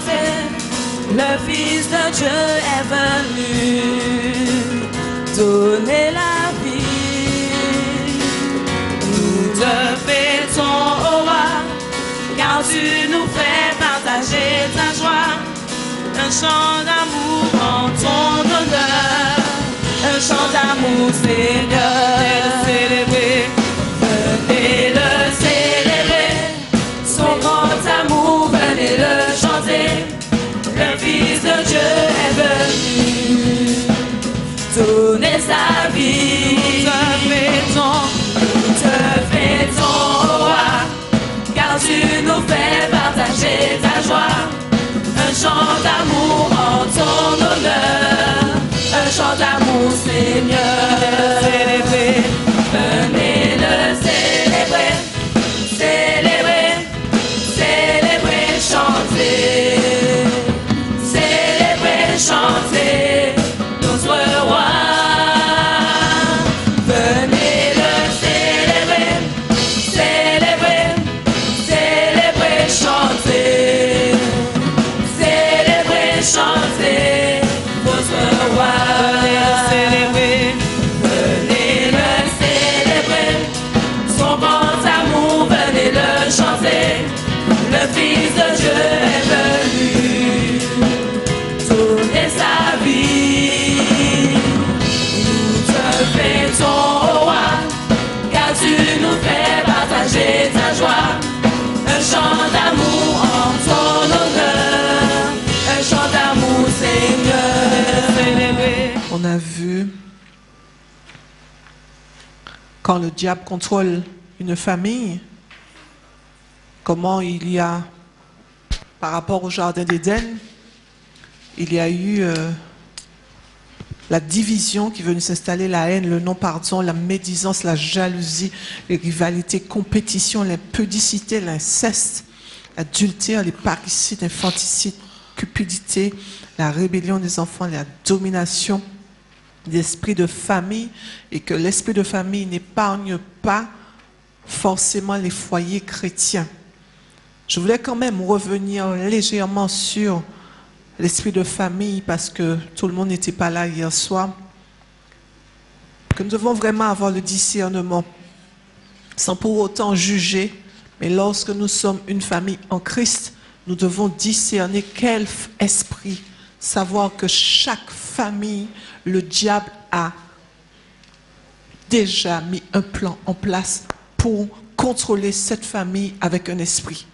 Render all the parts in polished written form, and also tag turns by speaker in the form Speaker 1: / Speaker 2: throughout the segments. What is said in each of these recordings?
Speaker 1: chanter, le Fils de Dieu est venu donner la vie. Nous te fêtons au roi, car tu nous fais partager ta joie. Un chant d'amour en ton honneur, un chant d'amour, Seigneur. Célébrer, venez le célébrer, son grand amour, venez le chanter. Le Fils de Dieu est venu donner sa vie. Nous te fêtons au roi, car tu nous fais partager ta joie. Un chant d'amour en ton honneur, un chant d'amour, Seigneur. Célébrer, venez le célébrer, célébrer, célébrer, chanter, célébrer, chanter notre roi. Venez le célébrer, célébrer, célébrer, chanter, célébrer, chanter votre roi. Venez le célébrer, son grand amour, venez le chanter. Le Fils de Dieu est venu donner sa vie. Nous te fêtons au roi, car tu nous fais partager ta joie. Un chant d'amour en ton honneur, un chant d'amour, Seigneur.
Speaker 2: On a vu quand le diable contrôle une famille, comment il y a, par rapport au jardin d'Éden, il y a eu la division qui est venue s'installer, la haine, le non-pardon, la médisance, la jalousie, les rivalités, compétition, l'impudicité, l'inceste, l'adultère, les parricides, l'infanticide, cupidité, la rébellion des enfants, la domination, l'esprit de famille, et que l'esprit de famille n'épargne pas forcément les foyers chrétiens. Je voulais quand même revenir légèrement sur l'esprit de famille parce que tout le monde n'était pas là hier soir. Que nous devons vraiment avoir le discernement sans pour autant juger, mais lorsque nous sommes une famille en Christ, nous devons discerner quel esprit, savoir que chaque famille, le diable a déjà mis un plan en place pour contrôler cette famille avec un esprit.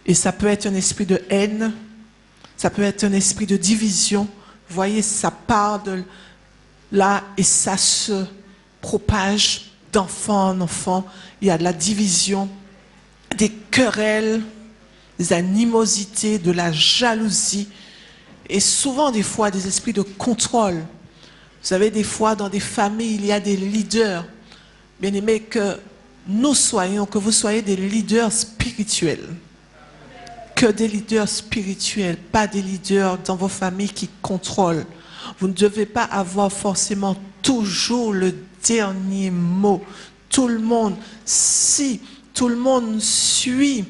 Speaker 2: Et ça peut être un esprit de haine, ça peut être un esprit de division. Vous voyez, ça part de là et ça se propage d'enfant en enfant. Il y a de la division, des querelles, des animosités, de la jalousie et souvent des fois des esprits de contrôle. Vous savez, des fois dans des familles, il y a des leaders. Bien aimé, que nous soyons, que vous soyez des leaders spirituels. Que des leaders spirituels, pas des leaders dans vos familles qui contrôlent. Vous ne devez pas avoir forcément toujours le dernier mot. Tout le monde, si tout le monde suit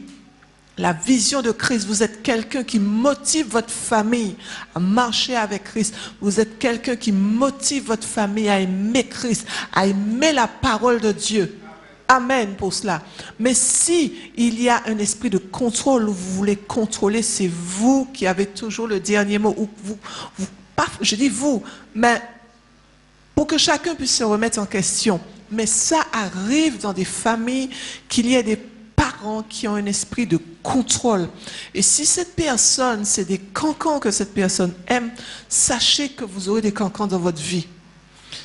Speaker 2: la vision de Christ, vous êtes quelqu'un qui motive votre famille à marcher avec Christ. Vous êtes quelqu'un qui motive votre famille à aimer Christ, à aimer la parole de Dieu. Amen pour cela. Mais si il y a un esprit de contrôle où vous voulez contrôler, c'est vous qui avez toujours le dernier mot. Ou pas, je dis vous, mais pour que chacun puisse se remettre en question. Mais ça arrive dans des familles qu'il y ait des parents qui ont un esprit de contrôle. Et si cette personne, c'est des cancans que cette personne aime, sachez que vous aurez des cancans dans votre vie.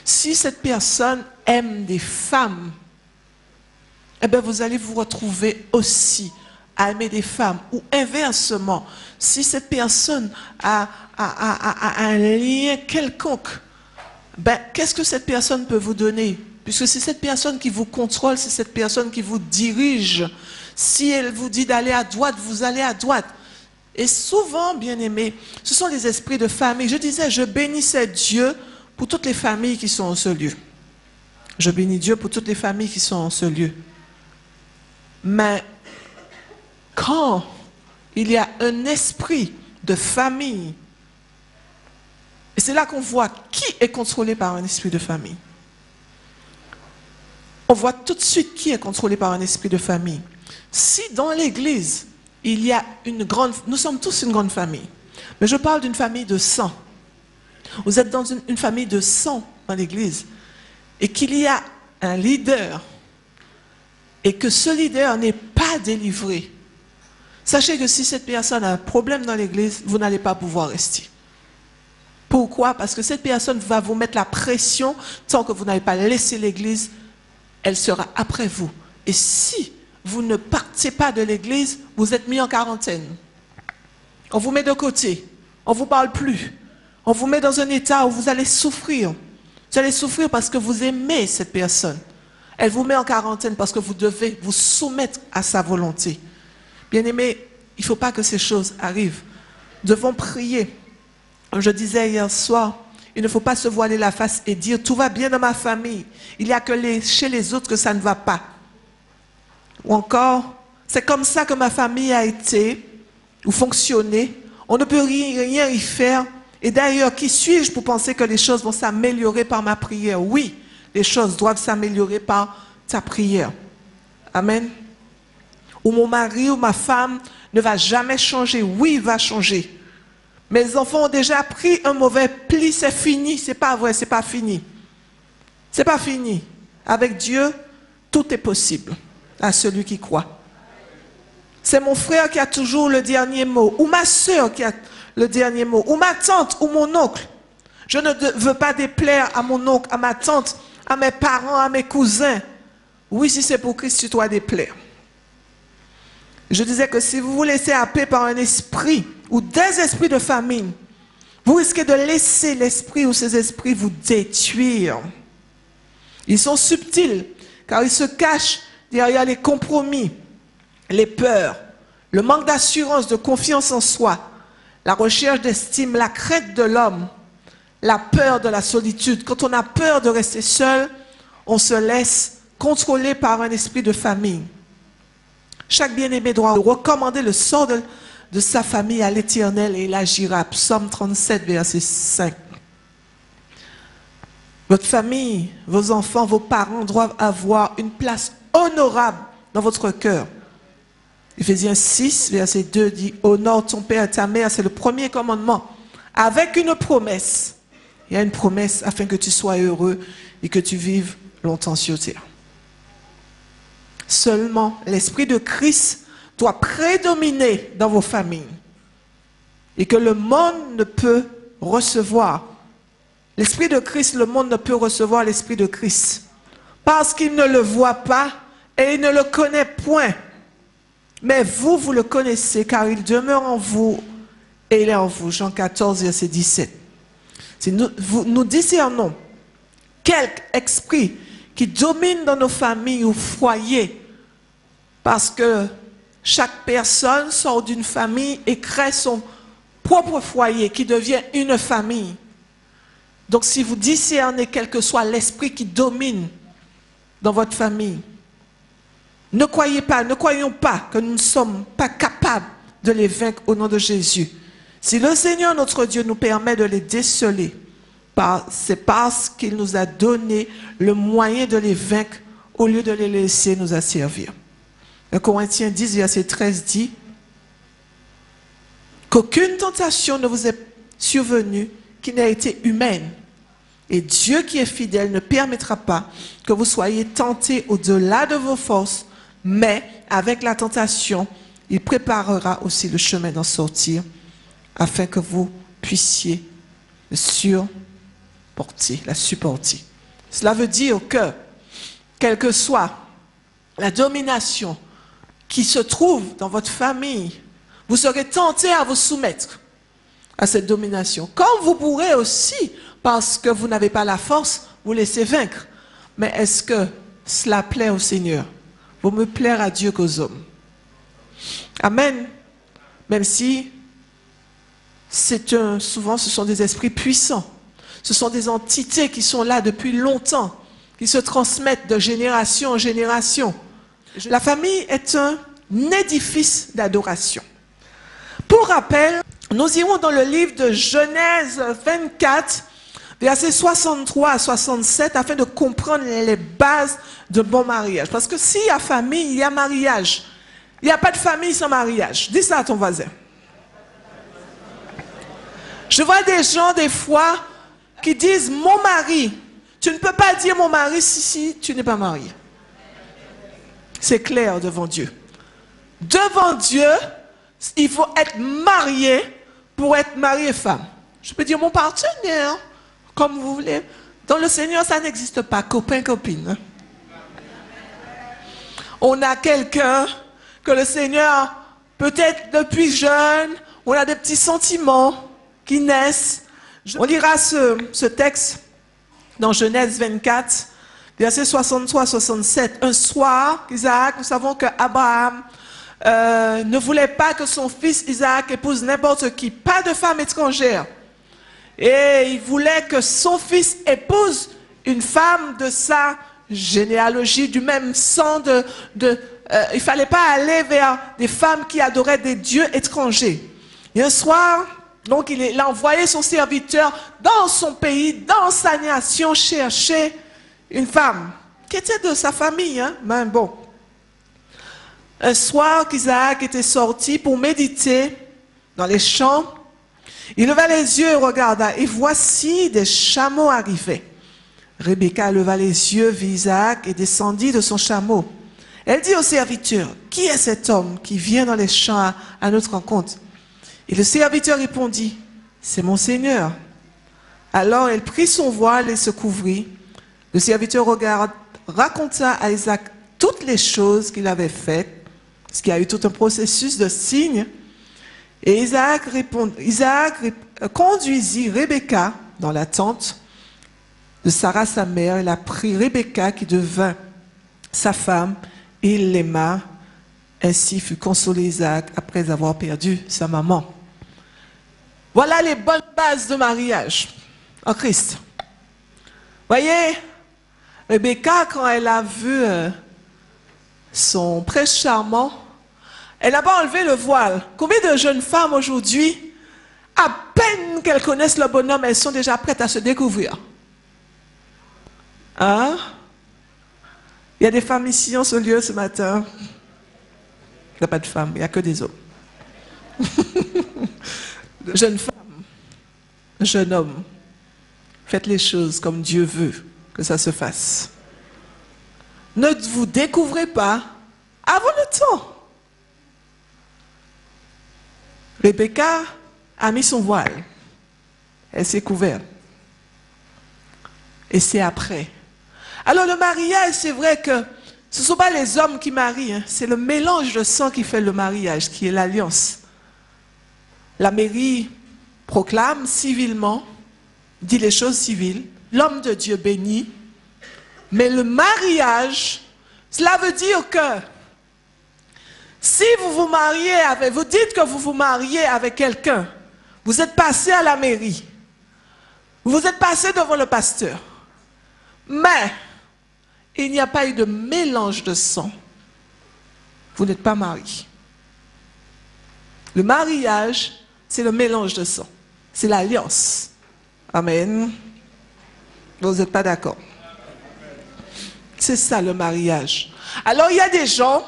Speaker 2: Si cette personne aime des femmes, eh bien, vous allez vous retrouver aussi à aimer des femmes. Ou inversement, si cette personne a un lien quelconque, ben, qu'est-ce que cette personne peut vous donner? Puisque c'est cette personne qui vous contrôle, c'est cette personne qui vous dirige. Si elle vous dit d'aller à droite, vous allez à droite. Et souvent, bien aimés, ce sont les esprits de famille. Je disais, je bénissais Dieu pour toutes les familles qui sont en ce lieu. Je bénis Dieu pour toutes les familles qui sont en ce lieu. Mais quand il y a un esprit de famille. Et c'est là qu'on voit qui est contrôlé par un esprit de famille. On voit tout de suite qui est contrôlé par un esprit de famille. Si dans l'église, il y a une grande... Nous sommes tous une grande famille. Mais je parle d'une famille de sang. Vous êtes dans une famille de sang dans l'église. Et qu'il y a un leader. Et que ce leader n'est pas délivré. Sachez que si cette personne a un problème dans l'église, vous n'allez pas pouvoir rester. Pourquoi? Parce que cette personne va vous mettre la pression tant que vous n'avez pas laissé l'église. Elle sera après vous. Et si vous ne partez pas de l'église, vous êtes mis en quarantaine. On vous met de côté. On ne vous parle plus. On vous met dans un état où vous allez souffrir. Vous allez souffrir parce que vous aimez cette personne. Elle vous met en quarantaine parce que vous devez vous soumettre à sa volonté. Bien-aimés, il ne faut pas que ces choses arrivent. Nous devons prier. Je disais hier soir, il ne faut pas se voiler la face et dire « tout va bien dans ma famille ». Il n'y a que chez les autres que ça ne va pas. Ou encore, c'est comme ça que ma famille a été ou fonctionné. On ne peut rien y faire. Et d'ailleurs, qui suis-je pour penser que les choses vont s'améliorer par ma prière? Oui, les choses doivent s'améliorer par ta prière. Amen. Ou mon mari ou ma femme ne va jamais changer. Oui, il va changer. Mes enfants ont déjà pris un mauvais pli, c'est fini. C'est pas vrai, c'est pas fini. C'est pas fini. Avec Dieu, tout est possible à celui qui croit. C'est mon frère qui a toujours le dernier mot, ou ma soeur qui a le dernier mot, ou ma tante, ou mon oncle. Je ne veux pas déplaire à mon oncle, à ma tante, à mes parents, à mes cousins. Oui, si c'est pour Christ, tu dois déplaire. Je disais que si vous vous laissez happer par un esprit ou des esprits de famine, vous risquez de laisser l'esprit ou ces esprits vous détruire. Ils sont subtils, car ils se cachent derrière les compromis, les peurs, le manque d'assurance, de confiance en soi, la recherche d'estime, la crainte de l'homme, la peur de la solitude. Quand on a peur de rester seul, on se laisse contrôler par un esprit de famille. Chaque bien-aimé doit recommander le sort de sa famille à l'Éternel et il agira. Psaume 37, verset 5. Votre famille, vos enfants, vos parents doivent avoir une place honorable dans votre cœur. Éphésiens 6, verset 2 dit « Honore ton père et ta mère », c'est le premier commandement. Avec une promesse. Il y a une promesse afin que tu sois heureux et que tu vives longtemps sur terre. Seulement, l'esprit de Christ doit prédominer dans vos familles. Et que le monde ne peut recevoir. L'esprit de Christ, le monde ne peut recevoir l'esprit de Christ. Parce qu'il ne le voit pas et il ne le connaît point. Mais vous, vous le connaissez car il demeure en vous et il est en vous. Jean 14, verset 17. Si nous discernons quelque esprit qui domine dans nos familles ou foyers, parce que chaque personne sort d'une famille et crée son propre foyer qui devient une famille. Donc si vous discernez quel que soit l'esprit qui domine dans votre famille, ne croyons pas que nous ne sommes pas capables de les vaincre au nom de Jésus. Si le Seigneur notre Dieu nous permet de les déceler, c'est parce qu'il nous a donné le moyen de les vaincre au lieu de les laisser nous asservir. 1 Corinthiens 10, verset 13 dit qu'aucune tentation ne vous est survenue qui n'a été humaine. Et Dieu qui est fidèle ne permettra pas que vous soyez tentés au-delà de vos forces, mais avec la tentation, il préparera aussi le chemin d'en sortir afin que vous puissiez la supporter. Cela veut dire que, quelle que soit la domination qui se trouve dans votre famille, vous serez tenté à vous soumettre à cette domination. Comme vous pourrez aussi, parce que vous n'avez pas la force, vous laisser vaincre. Mais est-ce que cela plaît au Seigneur? Vaut mieux plaire à Dieu qu'aux hommes. Amen. Même si souvent ce sont des esprits puissants. Ce sont des entités qui sont là depuis longtemps, qui se transmettent de génération en génération. La famille est un édifice d'adoration. Pour rappel, Nous irons dans le livre de Genèse 24, versets 63 à 67, afin de comprendre les bases de bon mariage. Parce que s'il y a famille, il y a mariage. Il n'y a pas de famille sans mariage. Dis ça à ton voisin. Je vois des gens, des fois, qui disent « mon mari ». Tu ne peux pas dire « mon mari » si tu n'es pas marié. C'est clair devant Dieu. Devant Dieu, il faut être marié pour être mari et femme. Je peux dire « mon partenaire », comme vous voulez. Dans le Seigneur, ça n'existe pas, copain, copine. On a quelqu'un que le Seigneur, peut-être depuis jeune, on a des petits sentiments qui naissent. On lira ce texte dans Genèse 24, versets 63 à 67. Un soir, Isaac, nous savons qu'Abraham ne voulait pas que son fils Isaac épouse n'importe qui, pas de femme étrangère. Et il voulait que son fils épouse une femme de sa généalogie, du même sang. Il ne fallait pas aller vers des femmes qui adoraient des dieux étrangers. Et un soir, donc il a envoyé son serviteur dans son pays, dans sa nation, chercher une femme qui était de sa famille. Hein? Mais bon. Un soir qu'Isaac était sorti pour méditer dans les champs, il leva les yeux et regarda, et voici des chameaux arrivaient. Rebecca leva les yeux, vit Isaac et descendit de son chameau. Elle dit au serviteur, « Qui est cet homme qui vient dans les champs à notre rencontre ?» Et le serviteur répondit, « C'est mon Seigneur. » Alors elle prit son voile et se couvrit. Le serviteur raconta à Isaac toutes les choses qu'il avait faites, parce qu'il y a eu tout un processus de signes. Et Isaac conduisit Rebecca dans la tente de Sarah sa mère. Il a pris Rebecca qui devint sa femme et il l'aima. Ainsi fut consolé Isaac après avoir perdu sa maman. Voilà les bonnes bases de mariage en Christ. Voyez, Rebecca, quand elle a vu son prince charmant, elle n'a pas enlevé le voile. Combien de jeunes femmes aujourd'hui, à peine qu'elles connaissent le bonhomme, elles sont déjà prêtes à se découvrir? Hein? Il y a des femmes ici en ce lieu ce matin. Il n'y a pas de femmes, il n'y a que des hommes. Jeune femme, jeune homme, faites les choses comme Dieu veut que ça se fasse. Ne vous découvrez pas avant le temps. Rebecca a mis son voile. Elle s'est couverte. Et c'est après. Alors le mariage, c'est vrai que ce ne sont pas les hommes qui marient, hein, c'est le mélange de sang qui fait le mariage, qui est l'alliance. La mairie proclame civilement, dit les choses civiles, l'homme de Dieu bénit, mais le mariage, cela veut dire que si vous vous mariez avec, vous dites que vous vous mariez avec quelqu'un, vous êtes passé à la mairie, vous êtes passé devant le pasteur, mais il n'y a pas eu de mélange de sang, vous n'êtes pas marié. Le mariage, c'est le mélange de sang, c'est l'alliance. Amen. Vous n'êtes pas d'accord? C'est ça le mariage. Alors il y a des gens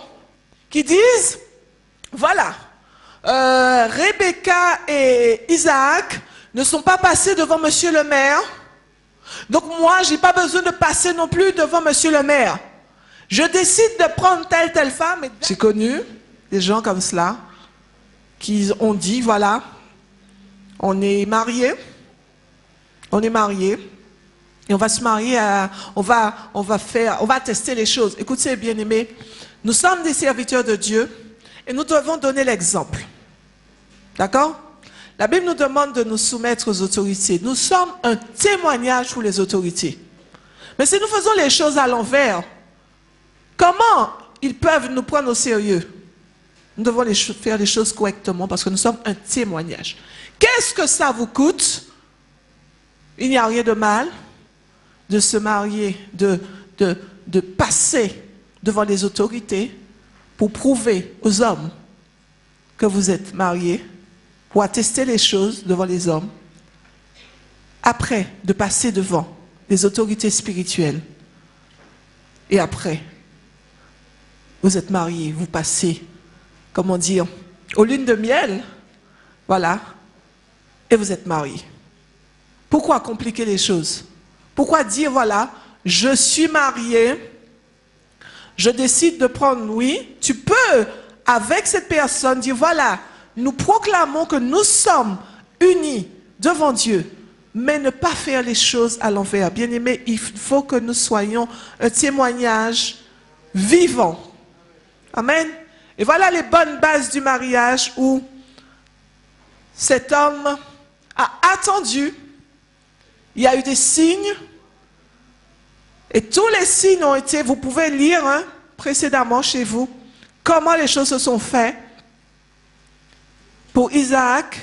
Speaker 2: qui disent, voilà, Rebecca et Isaac ne sont pas passés devant monsieur le maire, donc moi je n'ai pas besoin de passer non plus devant monsieur le maire. Je décide de prendre telle femme. J'ai connu des gens comme cela qui ont dit, voilà, on est mariés, et on va se marier, on va tester les choses. Écoutez, bien-aimés, nous sommes des serviteurs de Dieu et nous devons donner l'exemple. D'accord? La Bible nous demande de nous soumettre aux autorités. Nous sommes un témoignage pour les autorités. Mais si nous faisons les choses à l'envers, comment ils peuvent nous prendre au sérieux? Nous devons faire les choses correctement parce que nous sommes un témoignage. Qu'est-ce que ça vous coûte? Il n'y a rien de mal de se marier, de passer devant les autorités pour prouver aux hommes que vous êtes mariés pour attester les choses devant les hommes, après de passer devant les autorités spirituelles, et après, vous êtes mariés, vous passez, comment dire, aux lunes de miel, voilà, et vous êtes mariés. Pourquoi compliquer les choses? Pourquoi dire, voilà, je suis marié, je décide de prendre, oui, tu peux, avec cette personne, dire, voilà, nous proclamons que nous sommes unis devant Dieu, mais ne pas faire les choses à l'envers. Bien-aimés, il faut que nous soyons un témoignage vivant. Amen. Et voilà les bonnes bases du mariage où cet homme a attendu, il y a eu des signes, et tous les signes ont été, vous pouvez lire précédemment chez vous, comment les choses se sont faites pour Isaac.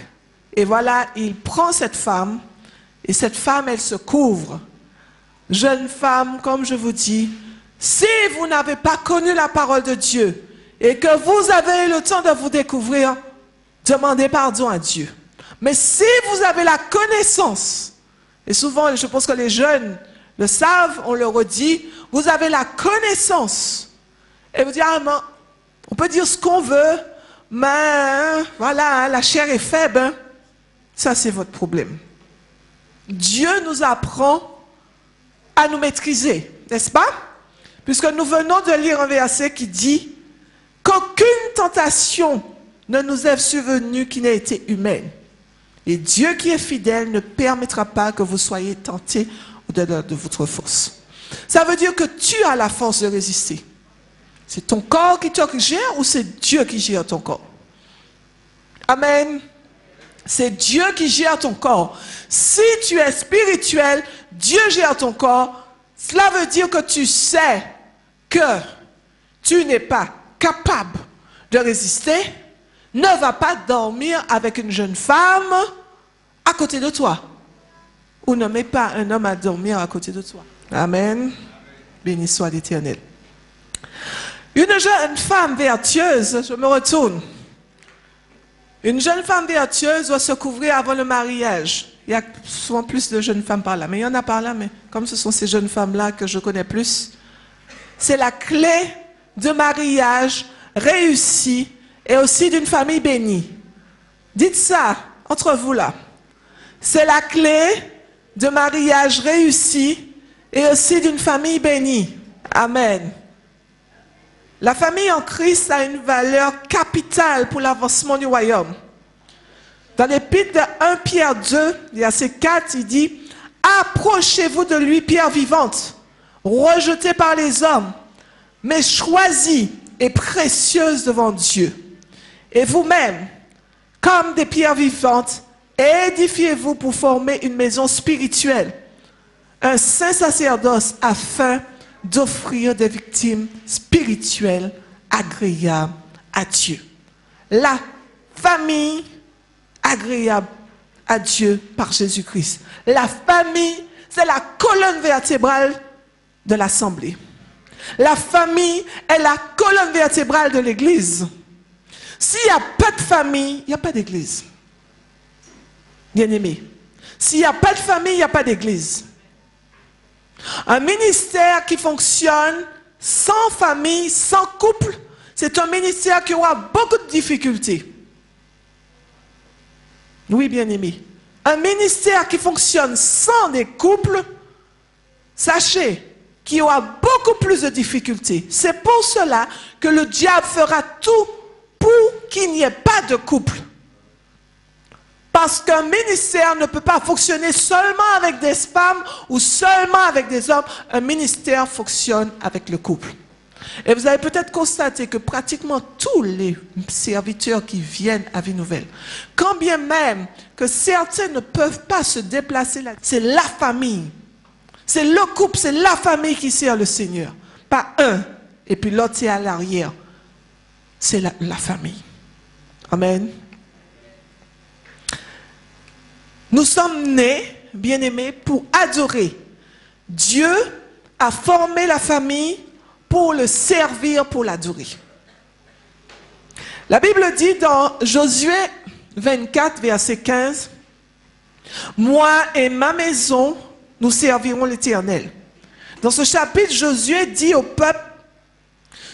Speaker 2: Et voilà, il prend cette femme, et cette femme, elle se couvre. Jeune femme, comme je vous dis, si vous n'avez pas connu la parole de Dieu, et que vous avez eu le temps de vous découvrir, demandez pardon à Dieu. Mais si vous avez la connaissance, et souvent, je pense que les jeunes le savent, on le redit, vous avez la connaissance, et vous dites, ah, mais on peut dire ce qu'on veut, mais voilà, la chair est faible, ça c'est votre problème. Dieu nous apprend à nous maîtriser, n'est-ce pas? Puisque nous venons de lire un verset qui dit qu'aucune tentation ne nous est survenue qui n'ait été humaine. Et Dieu qui est fidèle ne permettra pas que vous soyez tentés au-delà de votre force. Ça veut dire que tu as la force de résister. C'est ton corps qui te gère ou c'est Dieu qui gère ton corps? Amen. C'est Dieu qui gère ton corps. Si tu es spirituel, Dieu gère ton corps. Cela veut dire que tu sais que tu n'es pas capable de résister. Ne va pas dormir avec une jeune femme à côté de toi. Ou ne mets pas un homme à dormir à côté de toi. Amen. Béni soit l'Éternel. Une jeune femme vertueuse, je me retourne. Une jeune femme vertueuse doit se couvrir avant le mariage. Il y a souvent plus de jeunes femmes par là. Mais il y en a par là, mais comme ce sont ces jeunes femmes-là que je connais plus, c'est la clé de mariage réussi et aussi d'une famille bénie. Dites ça entre vous là. C'est la clé de mariage réussi et aussi d'une famille bénie. Amen. La famille en Christ a une valeur capitale pour l'avancement du royaume. Dans l'épître de 1 Pierre 2, verset 4, il dit « Approchez-vous de lui, pierre vivante, rejetée par les hommes, mais choisie et précieuse devant Dieu. Et vous-même, comme des pierres vivantes, édifiez-vous pour former une maison spirituelle, un saint sacerdoce afin d'offrir des victimes spirituelles agréables à Dieu. » La famille agréable à Dieu par Jésus-Christ. La famille, c'est la colonne vertébrale de l'Assemblée. La famille est la colonne vertébrale de l'Église. S'il n'y a pas de famille, il n'y a pas d'Église. Bien-aimé, s'il n'y a pas de famille, il n'y a pas d'Église. Un ministère qui fonctionne sans famille, sans couple, c'est un ministère qui aura beaucoup de difficultés. Oui, bien-aimé. Un ministère qui fonctionne sans des couples, sachez qu'il y aura beaucoup plus de difficultés. C'est pour cela que le diable fera tout pour qu'il n'y ait pas de couple. Parce qu'un ministère ne peut pas fonctionner seulement avec des femmes ou seulement avec des hommes. Un ministère fonctionne avec le couple. Et vous avez peut-être constaté que pratiquement tous les serviteurs qui viennent à Vie Nouvelle, quand bien même que certains ne peuvent pas se déplacer là, c'est la famille. C'est le couple, c'est la famille qui sert le Seigneur. Pas un, et puis l'autre est à l'arrière. C'est la famille. Amen. Nous sommes nés, bien-aimés, pour adorer. Dieu a formé la famille pour le servir, pour l'adorer. La Bible dit dans Josué, 24, verset 15. Moi et ma maison, nous servirons l'Éternel. Dans ce chapitre, Josué dit au peuple,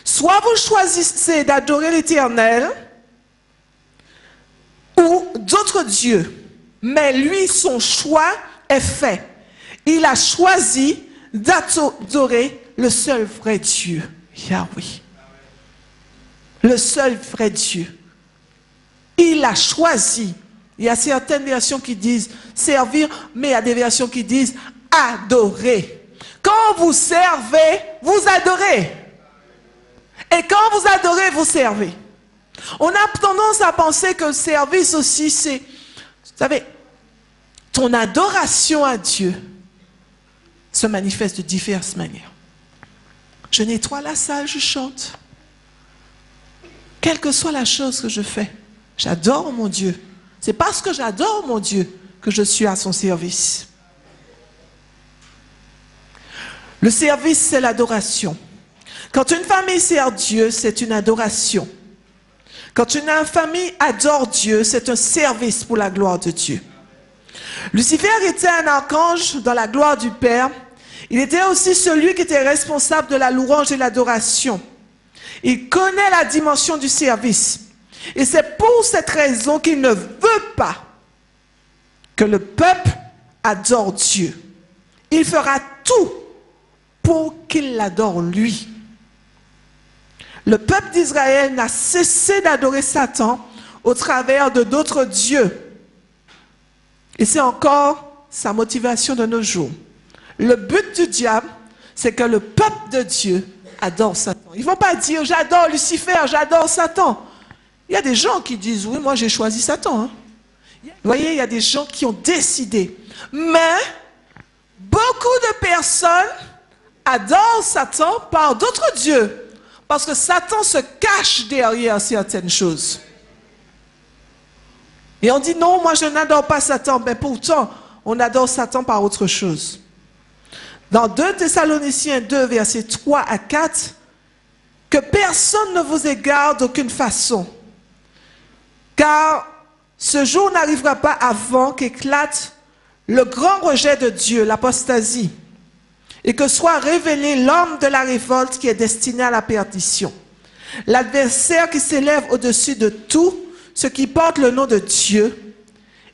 Speaker 2: soit vous choisissez d'adorer l'Éternel ou d'autres dieux. Mais lui, son choix est fait. Il a choisi d'adorer le seul vrai Dieu, Yahweh. Le seul vrai Dieu. Il a choisi. Il y a certaines versions qui disent servir, mais il y a des versions qui disent adorer. Quand vous servez, vous adorez. Et quand vous adorez, vous servez. On a tendance à penser que le service aussi, c'est, vous savez, ton adoration à Dieu se manifeste de diverses manières. Je nettoie la salle, je chante. Quelle que soit la chose que je fais, j'adore mon Dieu. C'est parce que j'adore mon Dieu que je suis à son service. Le service, c'est l'adoration. Quand une famille sert Dieu, c'est une adoration. Quand une famille adore Dieu, c'est un service pour la gloire de Dieu. Lucifer était un archange dans la gloire du Père. Il était aussi celui qui était responsable de la louange et l'adoration. Il connaît la dimension du service. Et c'est pour cette raison qu'il ne veut pas que le peuple adore Dieu. Il fera tout pour qu'il l'adore lui. Le peuple d'Israël n'a cessé d'adorer Satan au travers de d'autres dieux. Et c'est encore sa motivation de nos jours. Le but du diable, c'est que le peuple de Dieu adore Satan. Ils ne vont pas dire « j'adore Lucifer, j'adore Satan ». Il y a des gens qui disent « oui, moi j'ai choisi Satan ». Vous voyez, il y a des gens qui ont décidé. Mais beaucoup de personnes adorent Satan par d'autres dieux. Parce que Satan se cache derrière certaines choses. Et on dit non, moi je n'adore pas Satan. Mais pourtant, on adore Satan par autre chose. Dans 2 Thessaloniciens 2, versets 3 à 4, que personne ne vous égare d'aucune façon. Car ce jour n'arrivera pas avant qu'éclate le grand rejet de Dieu, l'apostasie, et que soit révélé l'homme de la révolte qui est destiné à la perdition. L'adversaire qui s'élève au-dessus de tout ce qui porte le nom de Dieu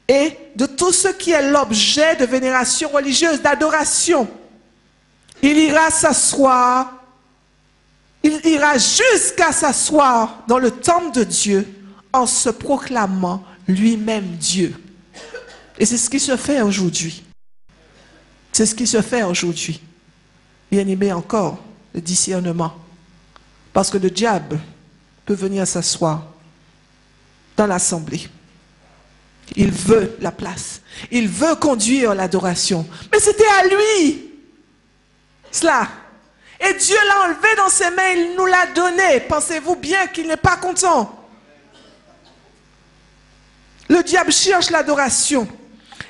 Speaker 2: et de tout ce qui est l'objet de vénération religieuse, d'adoration. Il ira s'asseoir, il ira jusqu'à s'asseoir dans le temple de Dieu en se proclamant lui-même Dieu. Et c'est ce qui se fait aujourd'hui. C'est ce qui se fait aujourd'hui. Bien aimé encore, le discernement. Parce que le diable peut venir s'asseoir dans l'assemblée. Il veut la place. Il veut conduire l'adoration. Mais c'était à lui, cela. Et Dieu l'a enlevé dans ses mains, il nous l'a donné. Pensez-vous bien qu'il n'est pas content? Le diable cherche l'adoration.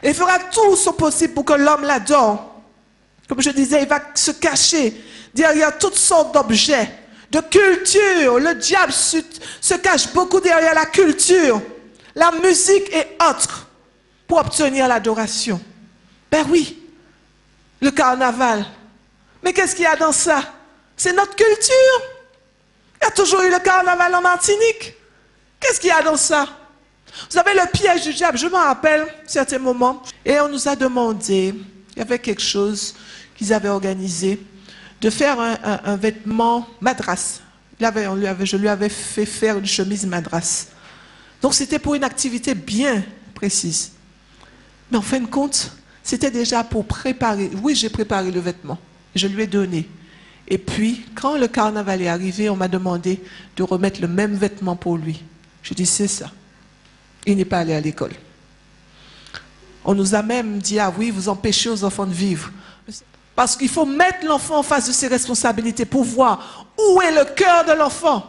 Speaker 2: Et fera tout son possible pour que l'homme l'adore. Comme je disais, il va se cacher derrière toutes sortes d'objets, de culture. Le diable se cache beaucoup derrière la culture, la musique et autres, pour obtenir l'adoration. Ben oui, le carnaval. Mais qu'est-ce qu'il y a dans ça? C'est notre culture. Il y a toujours eu le carnaval en Martinique. Qu'est-ce qu'il y a dans ça? Vous savez, le piège du diable, je m'en rappelle certains moments, et on nous a demandé, il y avait quelque chose qu'ils avaient organisé, de faire un vêtement madras. Je lui avais fait faire une chemise madras. Donc c'était pour une activité bien précise. Mais en fin de compte, c'était déjà pour préparer. Oui, j'ai préparé le vêtement. Je lui ai donné. Et puis, quand le carnaval est arrivé, on m'a demandé de remettre le même vêtement pour lui. Je dis, c'est ça. Il n'est pas allé à l'école. On nous a même dit, ah oui, vous empêchez aux enfants de vivre. Parce qu'il faut mettre l'enfant en face de ses responsabilités pour voir où est le cœur de l'enfant.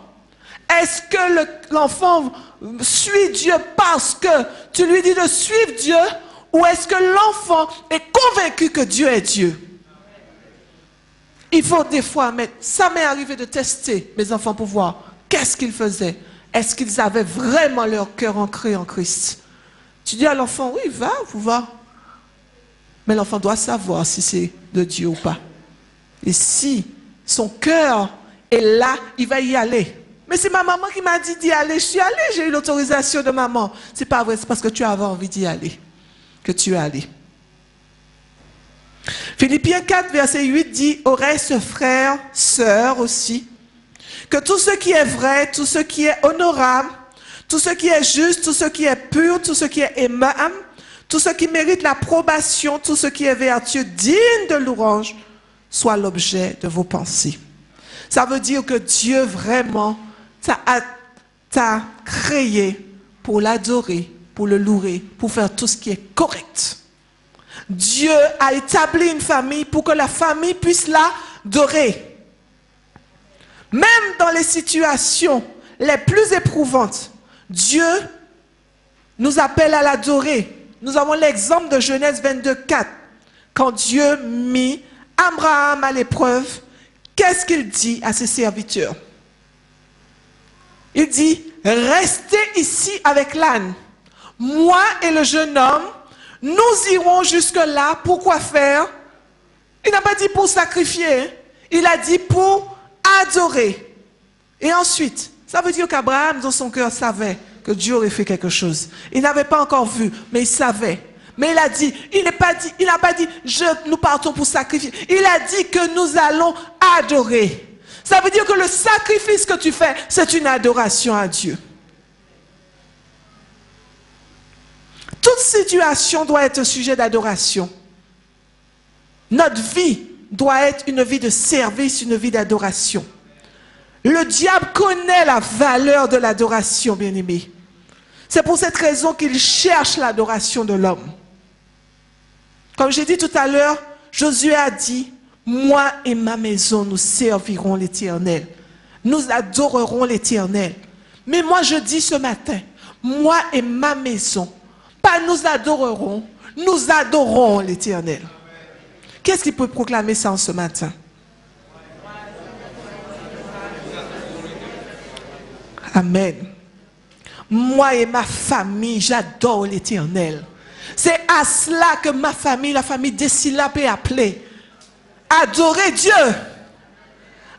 Speaker 2: Est-ce que l'enfant suit Dieu parce que tu lui dis de suivre Dieu, ou est-ce que l'enfant est convaincu que Dieu est Dieu? Il faut des fois mettre... Ça m'est arrivé de tester mes enfants pour voir qu'est-ce qu'ils faisaient. Est-ce qu'ils avaient vraiment leur cœur ancré en Christ? Tu dis à l'enfant, oui, va, vous va. Mais l'enfant doit savoir si c'est de Dieu ou pas. Et si son cœur est là, il va y aller. Mais c'est ma maman qui m'a dit d'y aller. Je suis allée, j'ai eu l'autorisation de maman. C'est pas vrai, c'est parce que tu avais envie d'y aller que tu es allé. Philippiens 4, verset 8 dit, au reste, frères, sœurs aussi, que tout ce qui est vrai, tout ce qui est honorable, tout ce qui est juste, tout ce qui est pur, tout ce qui est aimable, tout ce qui mérite l'approbation, tout ce qui est vertueux, digne de louange, soit l'objet de vos pensées. Ça veut dire que Dieu vraiment t'a créé pour l'adorer, pour le louer, pour faire tout ce qui est correct. Dieu a établi une famille pour que la famille puisse l'adorer. Même dans les situations les plus éprouvantes, Dieu nous appelle à l'adorer. Nous avons l'exemple de Genèse 22, 4. Quand Dieu mit Abraham à l'épreuve, qu'est-ce qu'il dit à ses serviteurs? Il dit, restez ici avec l'âne. Moi et le jeune homme, nous irons jusque-là. Pourquoi faire? Il n'a pas dit pour sacrifier. Il a dit pour adorer. Et ensuite, ça veut dire qu'Abraham, dans son cœur, savait que Dieu aurait fait quelque chose. Il n'avait pas encore vu, mais il savait. Mais il a dit, il n'a pas dit, nous partons pour sacrifier. Il a dit que nous allons adorer. Ça veut dire que le sacrifice que tu fais, c'est une adoration à Dieu. Toute situation doit être sujet d'adoration. Notre vie doit être une vie de service, une vie d'adoration. Le diable connaît la valeur de l'adoration, bien-aimé. C'est pour cette raison qu'il cherche l'adoration de l'homme. Comme j'ai dit tout à l'heure, Josué a dit, moi et ma maison, nous servirons l'Éternel. Nous adorerons l'Éternel. Mais moi, je dis ce matin, moi et ma maison, pas nous adorerons, nous adorons l'Éternel. Qu'est-ce qui peut proclamer ça en ce matin? Amen. Moi et ma famille, j'adore l'Éternel. C'est à cela que ma famille, la famille d'Essylap est appelée. Adorer Dieu.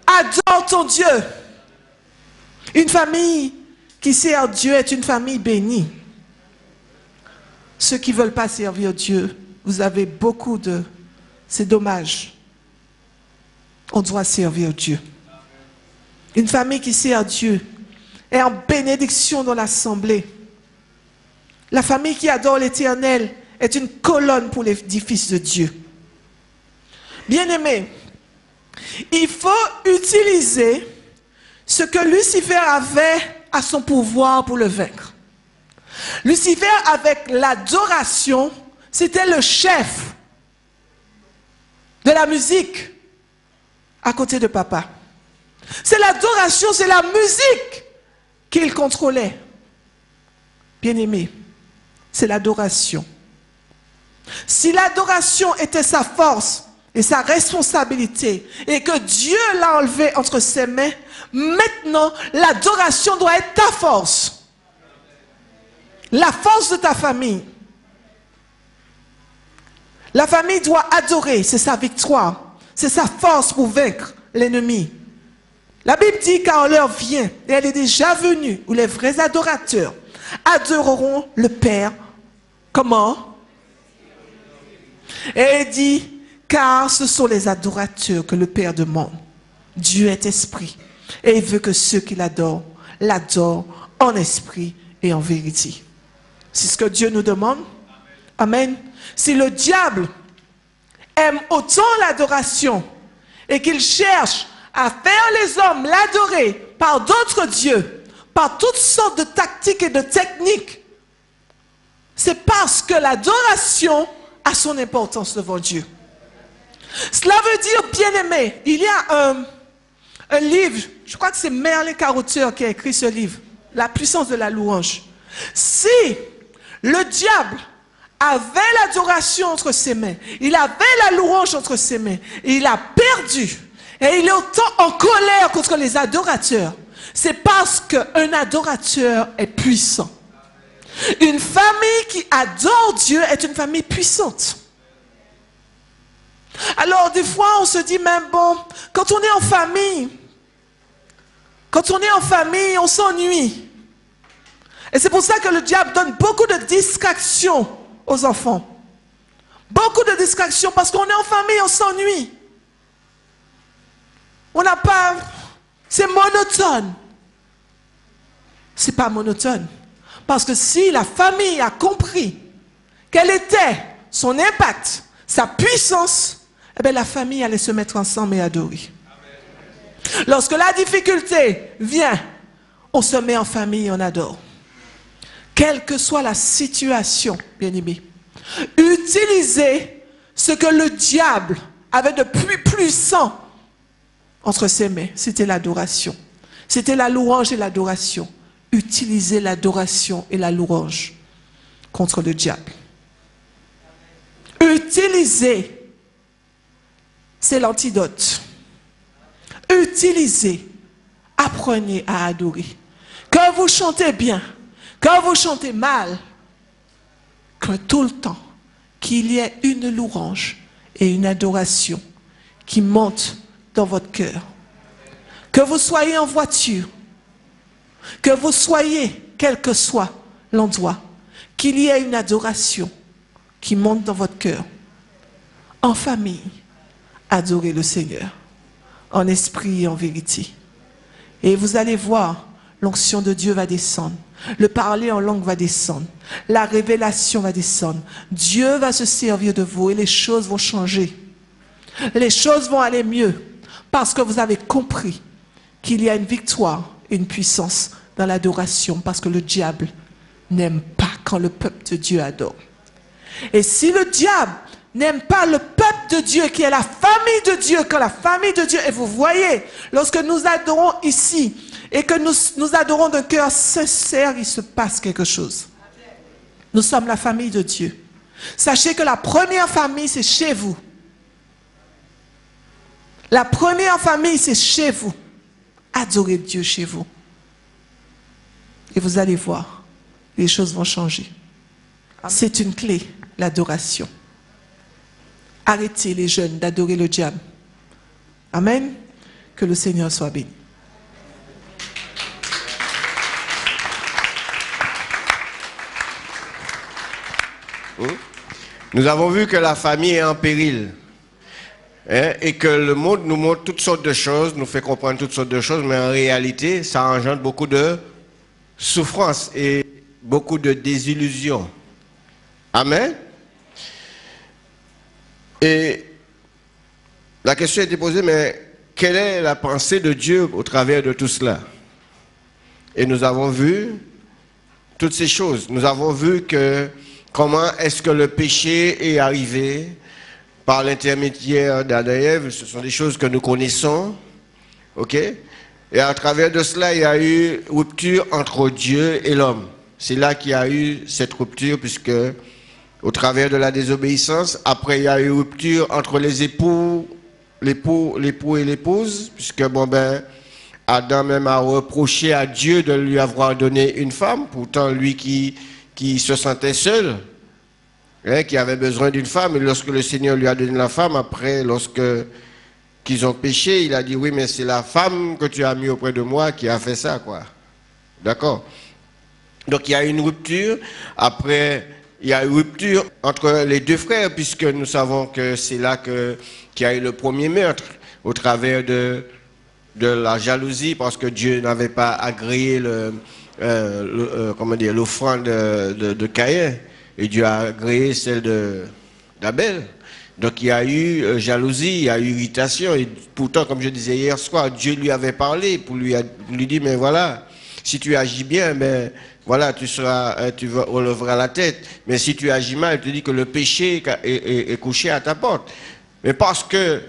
Speaker 2: Adore ton Dieu. Une famille qui sert Dieu est une famille bénie. Ceux qui ne veulent pas servir Dieu, vous avez beaucoup de... C'est dommage. On doit servir Dieu. Une famille qui sert Dieu est en bénédiction dans l'assemblée. La famille qui adore l'Éternel est une colonne pour l'édifice de Dieu. Bien-aimés, il faut utiliser ce que Lucifer avait à son pouvoir pour le vaincre. Lucifer, avec l'adoration, c'était le chef de la musique à côté de papa. C'est l'adoration, c'est la musique qu'il contrôlait. Bien-aimé, c'est l'adoration. Si l'adoration était sa force et sa responsabilité et que Dieu l'a enlevé entre ses mains, maintenant l'adoration doit être ta force. La force de ta famille. La famille doit adorer, c'est sa victoire. C'est sa force pour vaincre l'ennemi. La Bible dit car l'heure vient, et elle est déjà venue, où les vrais adorateurs adoreront le Père. Comment? Et elle dit, car ce sont les adorateurs que le Père demande. Dieu est esprit, et il veut que ceux qui l'adorent, l'adorent en esprit et en vérité. C'est ce que Dieu nous demande. Amen. Si le diable aime autant l'adoration et qu'il cherche à faire les hommes l'adorer par d'autres dieux, par toutes sortes de tactiques et de techniques, c'est parce que l'adoration a son importance devant Dieu. Cela veut dire, bien-aimé, il y a un livre, je crois que c'est Merlin Carothers qui a écrit ce livre, La puissance de la louange. Si le diable avait l'adoration entre ses mains, il avait la louange entre ses mains, et il a perdu, et il est autant en colère contre les adorateurs, c'est parce qu'un adorateur est puissant. Une famille qui adore Dieu est une famille puissante. Alors, des fois, on se dit même, bon, quand on est en famille, on s'ennuie. Et c'est pour ça que le diable donne beaucoup de distractions aux enfants. Beaucoup de distractions parce qu'on est en famille, on s'ennuie. On n'a pas... C'est monotone. C'est pas monotone. Parce que si la famille a compris quel était son impact, sa puissance, eh bien la famille allait se mettre ensemble et adorer. Amen. Lorsque la difficulté vient, on se met en famille et on adore. Quelle que soit la situation, bien-aimés, utilisez ce que le diable avait de plus puissant entre ses mains. C'était l'adoration. C'était la louange et l'adoration. Utilisez l'adoration et la louange contre le diable. Utilisez. C'est l'antidote. Utilisez. Apprenez à adorer. Quand vous chantez bien, quand vous chantez mal, que tout le temps, qu'il y ait une louange et une adoration qui monte dans votre cœur. Que vous soyez en voiture, que vous soyez, quel que soit l'endroit, qu'il y ait une adoration qui monte dans votre cœur. En famille, adorez le Seigneur, en esprit et en vérité. Et vous allez voir, l'onction de Dieu va descendre. Le parler en langue va descendre. La révélation va descendre. Dieu va se servir de vous et les choses vont changer. Les choses vont aller mieux parce que vous avez compris qu'il y a une victoire et une puissance dans l'adoration parce que le diable n'aime pas quand le peuple de Dieu adore. Et si le diable n'aime pas le peuple de Dieu qui est la famille de Dieu, quand la famille de Dieu, et vous voyez, lorsque nous adorons ici, et que nous adorons d'un cœur sincère, il se passe quelque chose. Nous sommes la famille de Dieu. Sachez que la première famille, c'est chez vous. La première famille, c'est chez vous. Adorez Dieu chez vous. Et vous allez voir, les choses vont changer. C'est une clé, l'adoration. Arrêtez les jeunes d'adorer le diable. Amen. Que le Seigneur soit béni.
Speaker 3: Nous avons vu que la famille est en péril, hein, et que le monde nous montre toutes sortes de choses, nous fait comprendre toutes sortes de choses, mais en réalité, ça engendre beaucoup de souffrance et beaucoup de désillusions. Amen. Et la question a été posée, mais quelle est la pensée de Dieu au travers de tout cela? Et nous avons vu toutes ces choses. Nous avons vu que comment est-ce que le péché est arrivé par l'intermédiaire d'Adam et Ève. Ce sont des choses que nous connaissons. Ok? Et à travers de cela, il y a eu rupture entre Dieu et l'homme. C'est là qu'il y a eu cette rupture, puisque au travers de la désobéissance, après il y a eu rupture entre les époux, l'époux et l'épouse, puisque bon ben, Adam même a reproché à Dieu de lui avoir donné une femme, pourtant lui qui se sentait seul, hein, qui avait besoin d'une femme, et lorsque le Seigneur lui a donné la femme, après, lorsque qu'ils ont péché, il a dit, oui, mais c'est la femme que tu as mis auprès de moi qui a fait ça, quoi. D'accord? Donc il y a une rupture, après, il y a une rupture entre les deux frères, puisque nous savons que c'est là qu'il y a eu le premier meurtre, au travers de la jalousie, parce que Dieu n'avait pas agréé l'offrande de Caïn, et Dieu a agréé celle d'Abel. Donc il y a eu jalousie, il y a eu irritation, et pourtant, comme je disais hier soir, Dieu lui avait parlé pour lui dire, mais voilà, si tu agis bien, ben voilà, tu relèveras la tête, mais si tu agis mal, il te dit que le péché est couché à ta porte. Mais parce que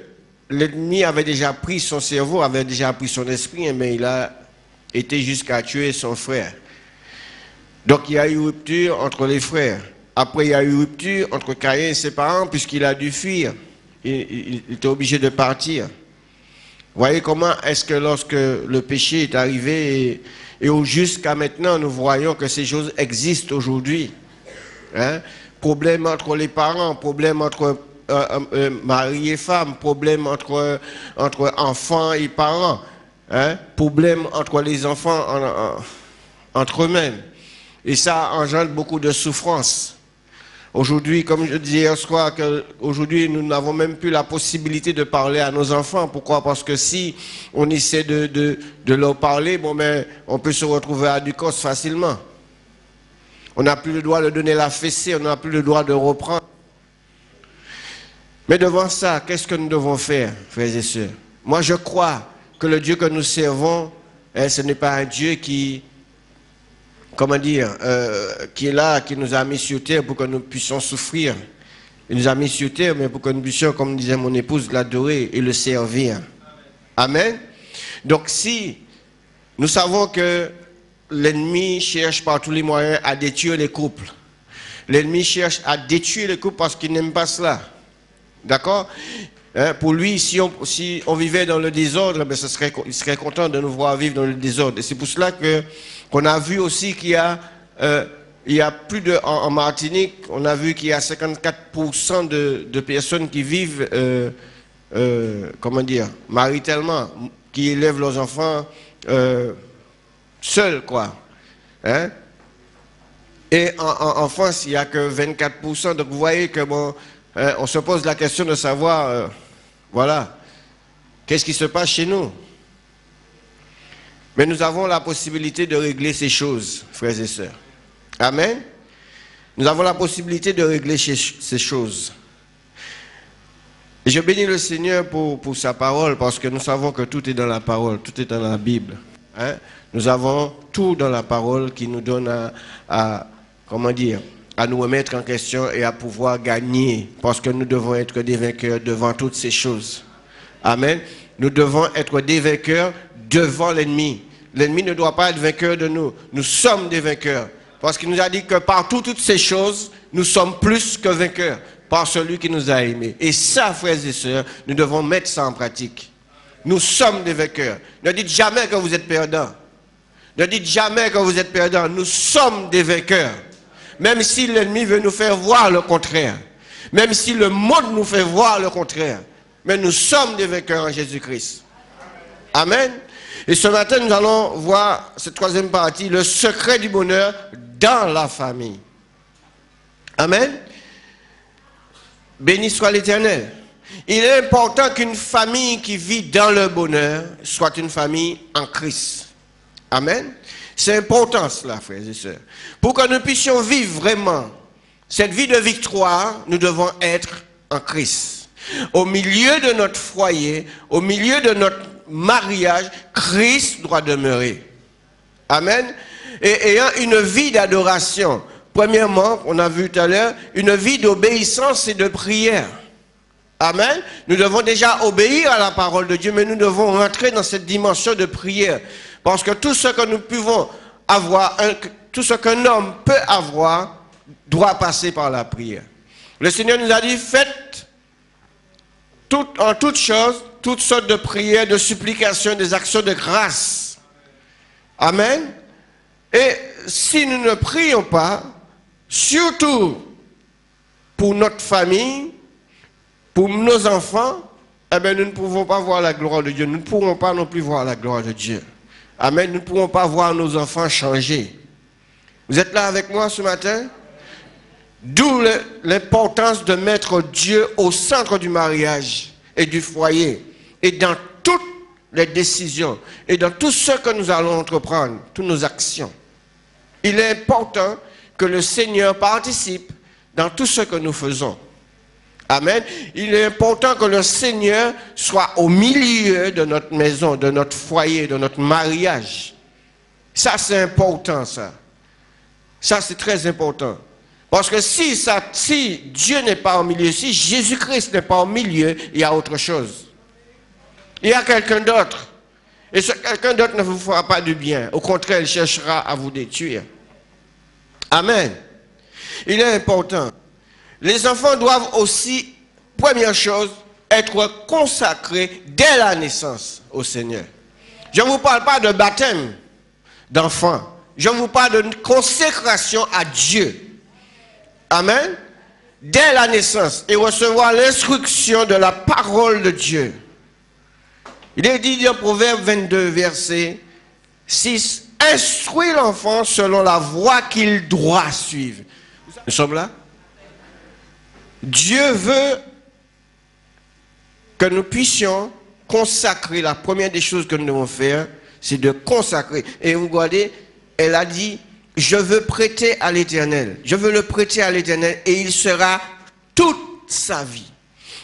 Speaker 3: l'ennemi avait déjà pris son cerveau, avait déjà pris son esprit, mais il a été jusqu'à tuer son frère. Donc il y a eu rupture entre les frères. Après il y a eu rupture entre Caïn et ses parents, puisqu'il a dû fuir. Il était obligé de partir. Voyez comment est-ce que lorsque le péché est arrivé et jusqu'à maintenant, nous voyons que ces choses existent aujourd'hui. Hein? Problème entre les parents, problème entre mari et femme, problème entre enfants et parents, hein? Problème entre les enfants entre eux-mêmes. Et ça engendre beaucoup de souffrance. Aujourd'hui, comme je disais hier soir, aujourd'hui nous n'avons même plus la possibilité de parler à nos enfants. Pourquoi? Parce que si on essaie de leur parler, bon, ben, on peut se retrouver à du cos facilement. On n'a plus le droit de donner la fessée, on n'a plus le droit de reprendre. Mais devant ça, qu'est-ce que nous devons faire, frères et sœurs? Moi, je crois que le Dieu que nous servons, ce n'est pas un Dieu qui, comment dire, qui est là, qui nous a mis sur terre pour que nous puissions souffrir. Il nous a mis sur terre, mais pour que nous puissions, comme disait mon épouse, l'adorer et le servir. Amen. Donc si nous savons que l'ennemi cherche par tous les moyens à détruire les couples, l'ennemi cherche à détruire les couples parce qu'il n'aime pas cela. D'accord? Hein, pour lui, si on vivait dans le désordre, ben, il serait content de nous voir vivre dans le désordre. Et c'est pour cela qu'on a vu aussi qu'il y a plus de... En Martinique, on a vu qu'il y a 54% de personnes qui vivent, comment dire, maritalement, qui élèvent leurs enfants seuls, quoi. Hein? Et en France, il n'y a que 24%. Donc vous voyez que bon... on se pose la question de savoir, voilà, qu'est-ce qui se passe chez nous? Mais nous avons la possibilité de régler ces choses, frères et sœurs. Amen. Nous avons la possibilité de régler ces choses. Et je bénis le Seigneur pour sa parole, parce que nous savons que tout est dans la parole, tout est dans la Bible. Hein? Nous avons tout dans la parole qui nous donne comment dire, à nous remettre en question et à pouvoir gagner, parce que nous devons être des vainqueurs devant toutes ces choses. Amen. Nous devons être des vainqueurs devant l'ennemi. L'ennemi ne doit pas être vainqueur de nous. Nous sommes des vainqueurs, parce qu'il nous a dit que par toutes ces choses, nous sommes plus que vainqueurs par celui qui nous a aimés. Et ça, frères et sœurs, nous devons mettre ça en pratique. Nous sommes des vainqueurs. Ne dites jamais que vous êtes perdants. Ne dites jamais que vous êtes perdants. Nous sommes des vainqueurs. Même si l'ennemi veut nous faire voir le contraire. Même si le monde nous fait voir le contraire. Mais nous sommes des vainqueurs en Jésus-Christ. Amen. Et ce matin, nous allons voir cette troisième partie, le secret du bonheur dans la famille. Amen. Béni soit l'Éternel. Il est important qu'une famille qui vit dans le bonheur soit une famille en Christ. Amen. C'est important cela, frères et sœurs. Pour que nous puissions vivre vraiment cette vie de victoire, nous devons être en Christ. Au milieu de notre foyer, au milieu de notre mariage, Christ doit demeurer. Amen. Et ayant une vie d'adoration. Premièrement, on a vu tout à l'heure, une vie d'obéissance et de prière. Amen. Nous devons déjà obéir à la parole de Dieu, mais nous devons rentrer dans cette dimension de prière. Parce que tout ce que nous pouvons avoir, tout ce qu'un homme peut avoir, doit passer par la prière. Le Seigneur nous a dit, faites en toutes choses, toutes sortes de prières, de supplications, des actions de grâce. Amen. Et si nous ne prions pas, surtout pour notre famille, pour nos enfants, eh bien, nous ne pouvons pas voir la gloire de Dieu. Nous ne pourrons pas non plus voir la gloire de Dieu. Amen. Nous ne pourrons pas voir nos enfants changer. Vous êtes là avec moi ce matin? D'où l'importance de mettre Dieu au centre du mariage et du foyer. Et dans toutes les décisions. Et dans tout ce que nous allons entreprendre. Toutes nos actions. Il est important que le Seigneur participe dans tout ce que nous faisons. Amen. Il est important que le Seigneur soit au milieu de notre maison, de notre foyer, de notre mariage. Ça, c'est important, ça. Ça, c'est très important. Parce que si Dieu n'est pas au milieu, si Jésus-Christ n'est pas au milieu, il y a autre chose. Il y a quelqu'un d'autre. Et ce quelqu'un d'autre ne vous fera pas du bien. Au contraire, il cherchera à vous détruire. Amen. Il est important. Les enfants doivent aussi, première chose, être consacré dès la naissance au Seigneur. Je ne vous parle pas de baptême d'enfant. Je vous parle de consécration à Dieu. Amen. Dès la naissance et recevoir l'instruction de la parole de Dieu. Il est dit dans Proverbe 22, verset 6, « Instruis l'enfant selon la voie qu'il doit suivre. » Nous sommes là. Dieu veut que nous puissions consacrer. La première des choses que nous devons faire, c'est de consacrer. Et vous regardez, elle a dit, je veux prêter à l'Éternel. Je veux le prêter à l'Éternel et il sera toute sa vie.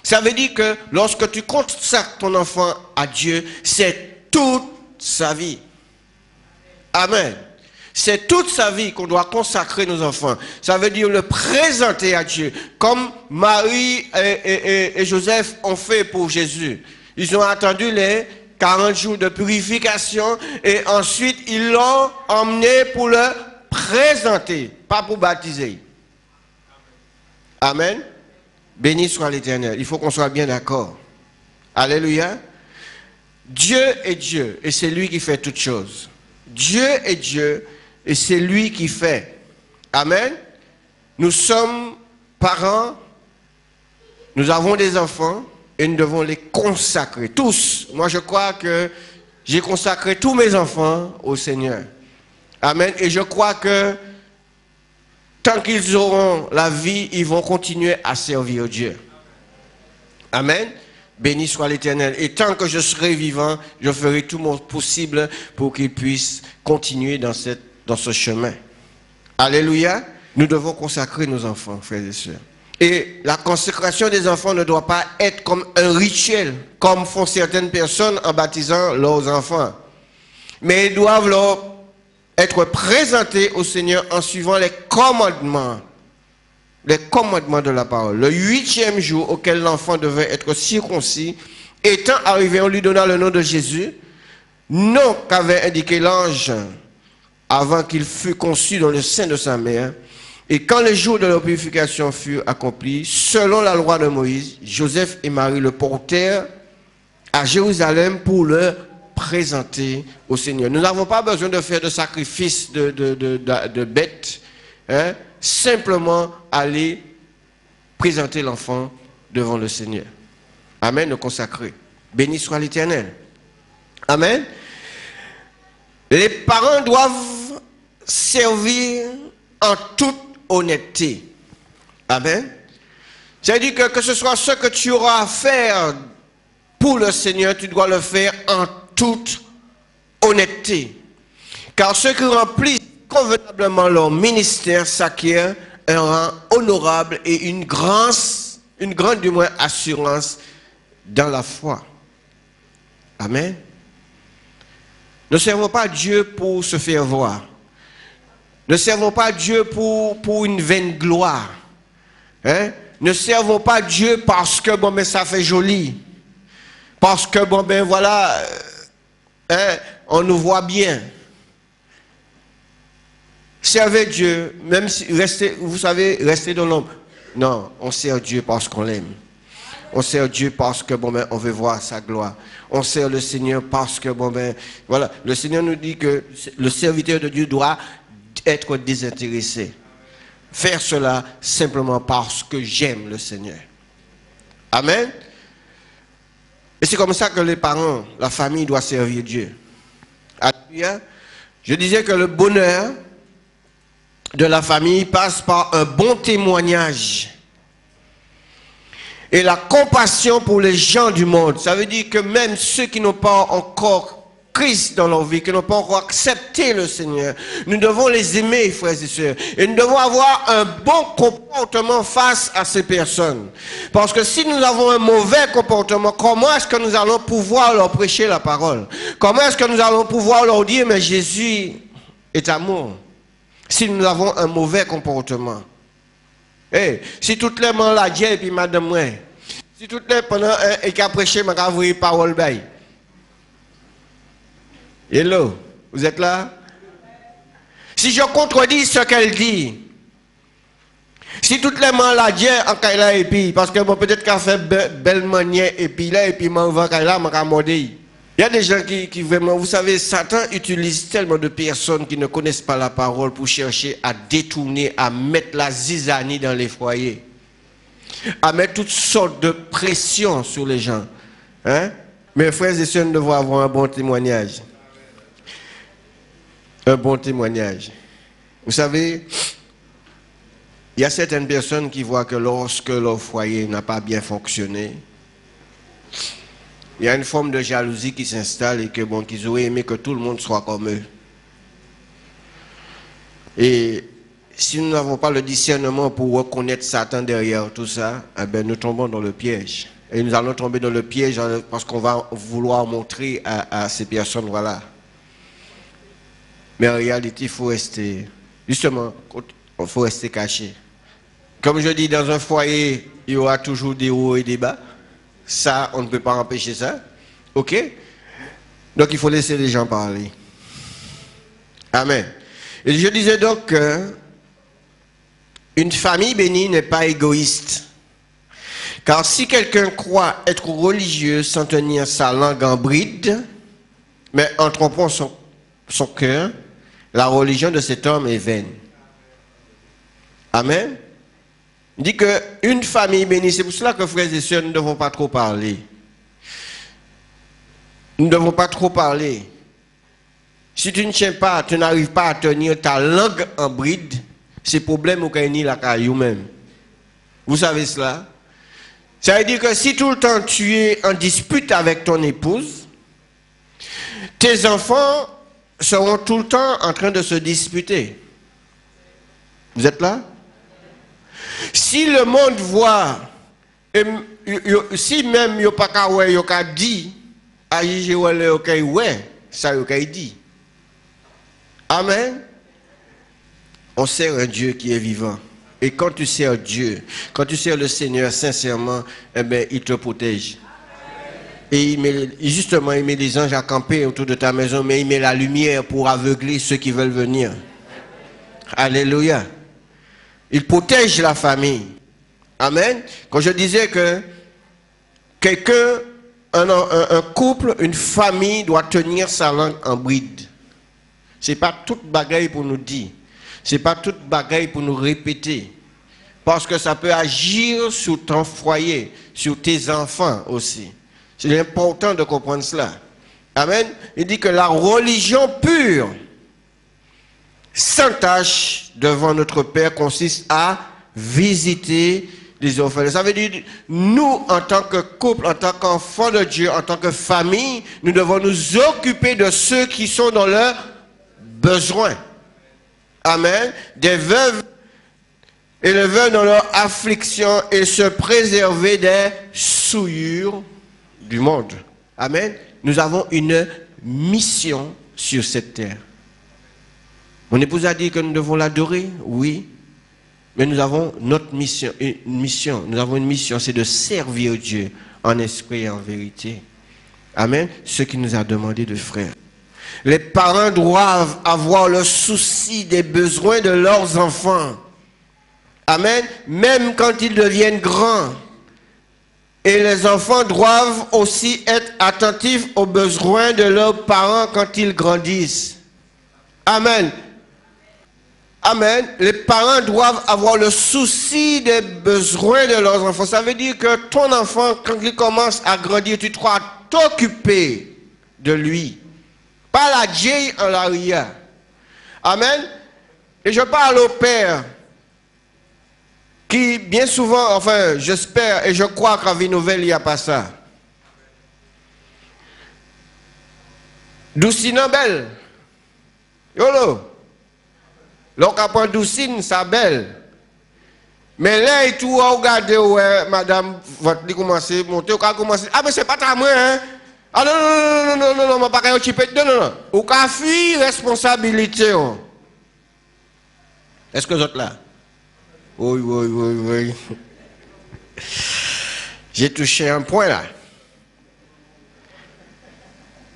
Speaker 3: Ça veut dire que lorsque tu consacres ton enfant à Dieu, c'est toute sa vie. Amen. C'est toute sa vie qu'on doit consacrer nos enfants. Ça veut dire le présenter à Dieu. Comme Marie et Joseph ont fait pour Jésus. Ils ont attendu les 40 jours de purification et ensuite ils l'ont emmené pour le présenter, pas pour baptiser. Amen. Béni soit l'Éternel. Il faut qu'on soit bien d'accord. Alléluia. Dieu est Dieu et c'est lui qui fait toutes choses. Dieu est Dieu et c'est lui qui fait. Amen. Nous sommes parents, nous avons des enfants et nous devons les consacrer. Tous. Moi je crois que j'ai consacré tous mes enfants au Seigneur. Amen. Et je crois que tant qu'ils auront la vie, ils vont continuer à servir Dieu. Amen. Béni soit l'Éternel. Et tant que je serai vivant, je ferai tout mon possible pour qu'ils puissent continuer dans ce chemin. Alléluia. Nous devons consacrer nos enfants, frères et sœurs. Et la consécration des enfants ne doit pas être comme un rituel, comme font certaines personnes en baptisant leurs enfants. Mais ils doivent être présentés au Seigneur en suivant les commandements de la parole. Le 8e jour auquel l'enfant devait être circoncis, étant arrivé, on lui donna le nom de Jésus, nom qu'avait indiqué l'ange avant qu'il fût conçu dans le sein de sa mère. Et quand le jour de leur purification fut accompli, selon la loi de Moïse, Joseph et Marie le portèrent à Jérusalem pour le présenter au Seigneur. Nous n'avons pas besoin de faire de sacrifice de bêtes, hein? Simplement aller présenter l'enfant devant le Seigneur. Amen, le consacrer. Béni soit l'Éternel. Amen. Les parents doivent servir en toute honnêteté. Amen. C'est-à-dire que ce soit ce que tu auras à faire pour le Seigneur, tu dois le faire en toute honnêteté. Car ceux qui remplissent convenablement leur ministère s'acquièrent un rang honorable et une grande du moins assurance dans la foi. Amen. Ne servons pas Dieu pour se faire voir. Ne servons pas Dieu pour une vaine gloire. Hein? Ne servons pas Dieu parce que bon, mais ça fait joli. Parce que bon, ben voilà, hein, on nous voit bien. Servez Dieu, même si restez, vous savez, restez dans l'ombre. Non, on sert Dieu parce qu'on l'aime. On sert Dieu parce que bon ben on veut voir sa gloire. On sert le Seigneur parce que bon ben voilà, le Seigneur nous dit que le serviteur de Dieu doit être désintéressé. Faire cela simplement parce que j'aime le Seigneur. Amen. Et c'est comme ça que les parents, la famille doit servir Dieu. Alléluia. Je disais que le bonheur de la famille passe par un bon témoignage et la compassion pour les gens du monde. Ça veut dire que même ceux qui n'ont pas encore Christ dans leur vie, qui n'ont pas encore accepté le Seigneur, nous devons les aimer, frères et sœurs, et nous devons avoir un bon comportement face à ces personnes. Parce que si nous avons un mauvais comportement, comment est-ce que nous allons pouvoir leur prêcher la parole? Comment est-ce que nous allons pouvoir leur dire, mais Jésus est amour? Si nous avons un mauvais comportement. Hey, si toutes les mains la et puis madame moi, si toutes les pendant et qu'à prêcher ma gavouille parole bail. Hello, vous êtes là? Si je contredis ce qu'elle dit, Si toutes les maladies en Kaila et puis, parce que bon, peut-être qu'à faire belle manière et puis là, et puis m'en va Kaila, m'en il y a des gens qui vraiment, vous savez, Satan utilise tellement de personnes qui ne connaissent pas la parole pour chercher à détourner, à mettre la zizanie dans les foyers, à mettre toutes sortes de pressions sur les gens. Hein? Mes frères et sœurs, nous devons avoir un bon témoignage. Un bon témoignage. Vous savez, il y a certaines personnes qui voient que lorsque leur foyer n'a pas bien fonctionné, il y a une forme de jalousie qui s'installe et que bon, qu'ils auraient aimé que tout le monde soit comme eux. Et si nous n'avons pas le discernement pour reconnaître Satan derrière tout ça, eh bien, nous tombons dans le piège. Et nous allons tomber dans le piège parce qu'on va vouloir montrer à ces personnes, voilà. Mais en réalité, il faut rester, justement, il faut rester caché. Comme je dis, dans un foyer, il y aura toujours des hauts et des bas. Ça, on ne peut pas empêcher ça. OK? Donc, il faut laisser les gens parler. Amen. Et je disais donc que une famille bénie n'est pas égoïste. Car si quelqu'un croit être religieux sans tenir sa langue en bride, mais en trompant son cœur, la religion de cet homme est vaine. Amen. Il dit qu'une famille bénie, c'est pour cela que frères et sœurs, nous ne devons pas trop parler. Nous ne devons pas trop parler. Si tu ne tiens pas, tu n'arrives pas à tenir ta langue en bride, c'est problème au Kaini la caillou même. Vous savez cela? Ça veut dire que si tout le temps tu es en dispute avec ton épouse, tes enfants seront tout le temps en train de se disputer. Vous êtes là? Si le monde voit, si même il n'y a pas qu'à dire, ça y dit. Amen. On sert un Dieu qui est vivant. Et quand tu sers Dieu, quand tu sers le Seigneur sincèrement, eh bien, il te protège. Et justement, il met les anges à camper autour de ta maison, mais il met la lumière pour aveugler ceux qui veulent venir. Alléluia. Il protège la famille. Amen. Quand je disais que quelqu'un, un couple, une famille doit tenir sa langue en bride. Ce n'est pas toute bagaille pour nous dire. Ce n'est pas toute bagaille pour nous répéter. Parce que ça peut agir sur ton foyer, sur tes enfants aussi. C'est important de comprendre cela. Amen. Il dit que la religion pure, sans tâche devant notre Père, consiste à visiter les orphelins. Ça veut dire, nous, en tant que couple, en tant qu'enfants de Dieu, en tant que famille, nous devons nous occuper de ceux qui sont dans leurs besoins. Amen. Des veuves et les veuves dans leur affliction et se préserver des souillures du monde. Amen. Nous avons une mission sur cette terre. Mon épouse a dit que nous devons l'adorer, oui. Mais nous avons notre mission, une mission. Nous avons une mission, c'est de servir Dieu en esprit et en vérité. Amen. Ce qu'il nous a demandé de faire. Les parents doivent avoir le souci des besoins de leurs enfants. Amen. Même quand ils deviennent grands. Et les enfants doivent aussi être attentifs aux besoins de leurs parents quand ils grandissent. Amen. Amen. Les parents doivent avoir le souci des besoins de leurs enfants. Ça veut dire que ton enfant, quand il commence à grandir, tu dois t'occuper de lui. Pas la Dieu en l'arrière. Amen. Et je parle au père qui, bien souvent, enfin, j'espère et je crois qu'en Vie Nouvelle, il n'y a pas ça. Doucine belle. Yolo. Donc après Doucine, ça belle. Mais là, et tout, regardez, ouais, madame, votre commencer à monter, vous commencez. Ah, mais c'est pas ta main, hein? Ah non, pas qu'à chipper. Non. Ou qu'à fuir responsabilité. Est-ce que vous êtes là? Oui. J'ai touché un point là.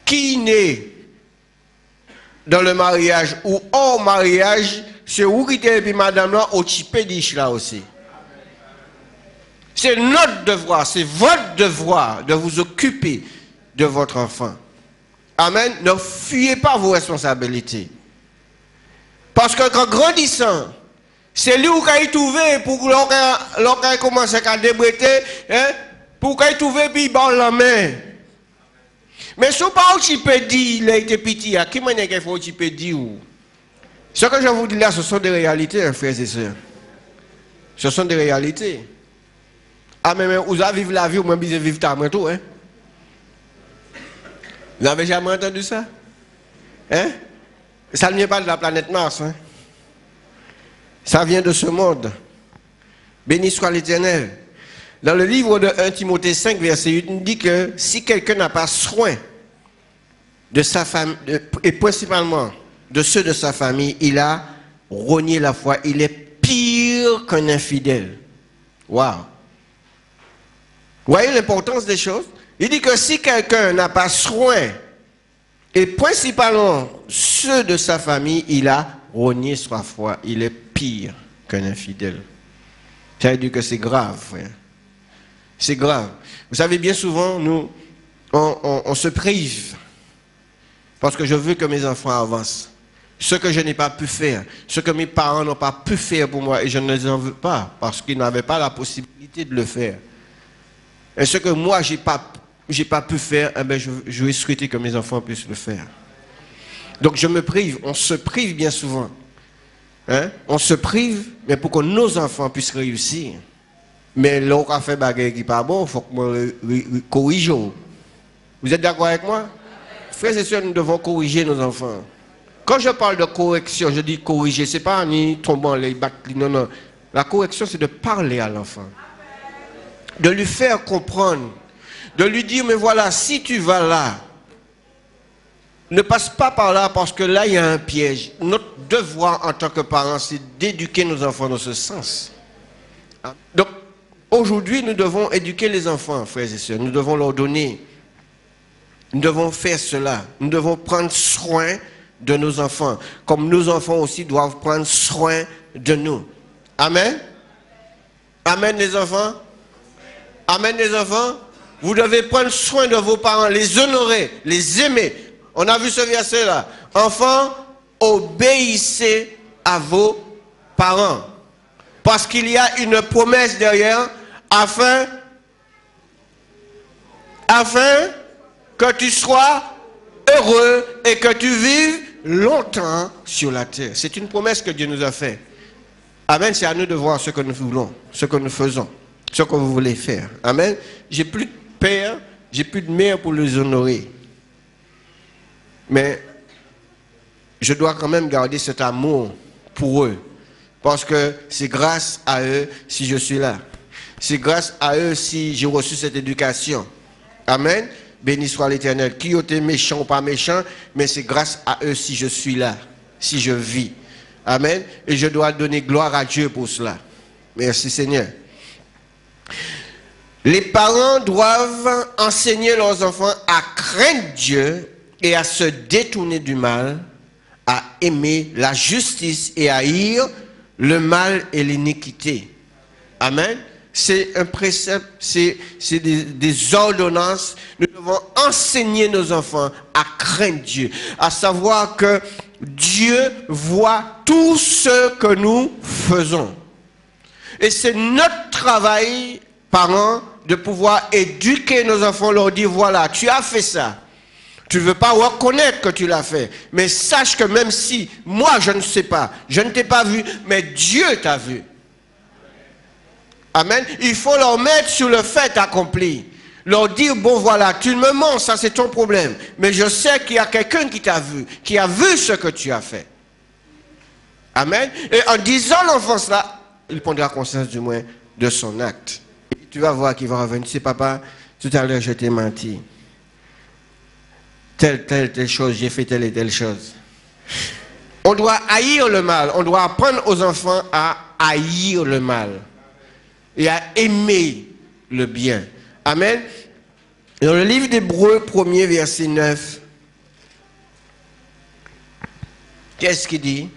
Speaker 3: Qui naît dans le mariage ou hors mariage, c'est où qui était, et puis madame là, au chipé d'Ich là aussi. C'est notre devoir, c'est votre devoir de vous occuper de votre enfant. Amen. Ne fuyez pas vos responsabilités. Parce que quand grandissant, c'est lui qui a trouvé pour qu'il commence à débréter, hein, pour qu'il trouve puis il bat la main. Mais si pas tu peux dire, il a été petit, qui m'a dit qu'il faut tu peux dire. Ce que je vous dis là, ce sont des réalités, hein, frères et sœurs. Ce sont des réalités. Ah, mais vous avez vécu la vie, ou même vous vivre ta main tout, hein? Vous n'avez jamais entendu ça? Hein? Ça ne vient pas de la planète Mars, hein? Ça vient de ce monde. Béni soit l'Éternel. Dans le livre de 1 Timothée 5, verset 8, il dit que si quelqu'un n'a pas soin de sa famille, et principalement de ceux de sa famille, il a rogné la foi. Il est pire qu'un infidèle. Waouh! Vous voyez l'importance des choses? Il dit que si quelqu'un n'a pas soin, et principalement ceux de sa famille, il a rogné sa foi. Il est pire qu'un infidèle. Ça veut dire que c'est grave, frère. C'est grave. Vous savez, bien souvent, nous, on se prive. Parce que je veux que mes enfants avancent. Ce que je n'ai pas pu faire, ce que mes parents n'ont pas pu faire pour moi, et je ne les en veux pas, parce qu'ils n'avaient pas la possibilité de le faire. Et ce que moi, je n'ai pas pu faire, eh bien, je vais souhaiter que mes enfants puissent le faire. Donc je me prive, on se prive bien souvent. Hein? On se prive, mais pour que nos enfants puissent réussir. Mais l'on a fait bagarre qui n'est pas bon, il faut que nous corrigeons. Vous êtes d'accord avec moi? Frères et sœurs, nous devons corriger nos enfants. Quand je parle de correction, je dis corriger, ce n'est pas ni tombant les battre, non, non. La correction, c'est de parler à l'enfant. De lui faire comprendre. De lui dire, mais voilà, si tu vas là, ne passe pas par là parce que là, il y a un piège. Notre devoir en tant que parents, c'est d'éduquer nos enfants dans ce sens. Donc, aujourd'hui, nous devons éduquer les enfants, frères et sœurs. Nous devons leur donner. Nous devons faire cela. Nous devons prendre soin de nos enfants. Comme nos enfants aussi doivent prendre soin de nous. Amen. Amen, les enfants. Amen, les enfants. Vous devez prendre soin de vos parents, les honorer, les aimer. On a vu ce verset-là. Enfants, obéissez à vos parents. Parce qu'il y a une promesse derrière, afin que tu sois heureux et que tu vives longtemps sur la terre. C'est une promesse que Dieu nous a faite. Amen, c'est à nous de voir ce que nous voulons, ce que nous faisons, ce que vous voulez faire. Amen. J'ai plus de père, j'ai plus de mère pour les honorer. Mais je dois quand même garder cet amour pour eux. Parce que c'est grâce à eux si je suis là. C'est grâce à eux si j'ai reçu cette éducation. Amen. Béni soit l'Éternel. Qui était méchant ou pas méchant, mais c'est grâce à eux si je suis là, si je vis. Amen. Et je dois donner gloire à Dieu pour cela. Merci Seigneur. Les parents doivent enseigner leurs enfants à craindre Dieu et à se détourner du mal, à aimer la justice et à haïr le mal et l'iniquité. Amen. C'est un précepte, c'est des ordonnances. Nous devons enseigner nos enfants à craindre Dieu, à savoir que Dieu voit tout ce que nous faisons. Et c'est notre travail, parents, de pouvoir éduquer nos enfants, leur dire, voilà, tu as fait ça. Tu ne veux pas reconnaître que tu l'as fait. Mais sache que même si, moi je ne sais pas, je ne t'ai pas vu, mais Dieu t'a vu. Amen. Il faut leur mettre sur le fait accompli. Leur dire, bon voilà, tu me mens, ça c'est ton problème. Mais je sais qu'il y a quelqu'un qui t'a vu, qui a vu ce que tu as fait. Amen. Et en disant l'enfant cela, il prendra conscience du moins de son acte. Et tu vas voir qu'il va revenir. Tu sais, papa, tout à l'heure je t'ai menti. Telle chose, j'ai fait telle et telle chose. On doit haïr le mal. On doit apprendre aux enfants à haïr le mal. Et à aimer le bien. Amen. Dans le livre d'Hébreux, 1er verset 9, qu'est-ce qu'il dit?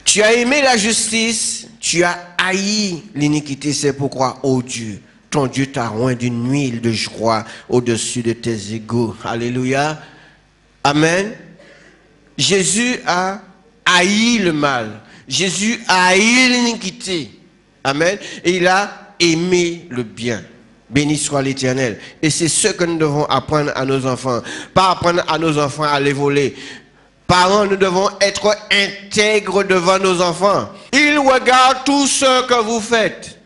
Speaker 3: Tu as aimé la justice, tu as haï l'iniquité, c'est pourquoi, ô Dieu, ton Dieu t'a oint d'une huile de joie au-dessus de tes égaux. Alléluia. Amen. Jésus a haï le mal. Jésus a haï l'iniquité. Amen. Et il a aimé le bien. Béni soit l'Éternel. Et c'est ce que nous devons apprendre à nos enfants. Pas apprendre à nos enfants à les voler. Parents, nous devons être intègres devant nos enfants. Ils regardent tout ce que vous faites.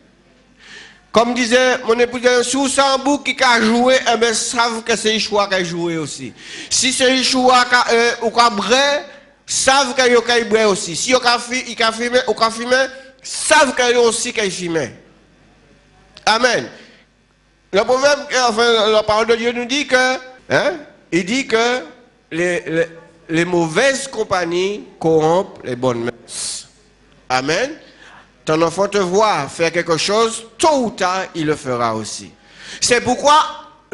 Speaker 3: Comme disait mon épouse, si vous savez un bout qui a joué, eh bien, savent que c'est Yeshua qui a joué aussi. Si c'est Yeshua qui a bré, savent qu'il y a bré aussi. Si il a filmé, savent qu'il y a aussi qui a filmé. Amen. Le problème, enfin, la parole de Dieu nous dit que, il dit que les mauvaises compagnies corrompent les bonnes mœurs. Amen. Ton enfant te voit faire quelque chose, tôt ou tard, il le fera aussi. C'est pourquoi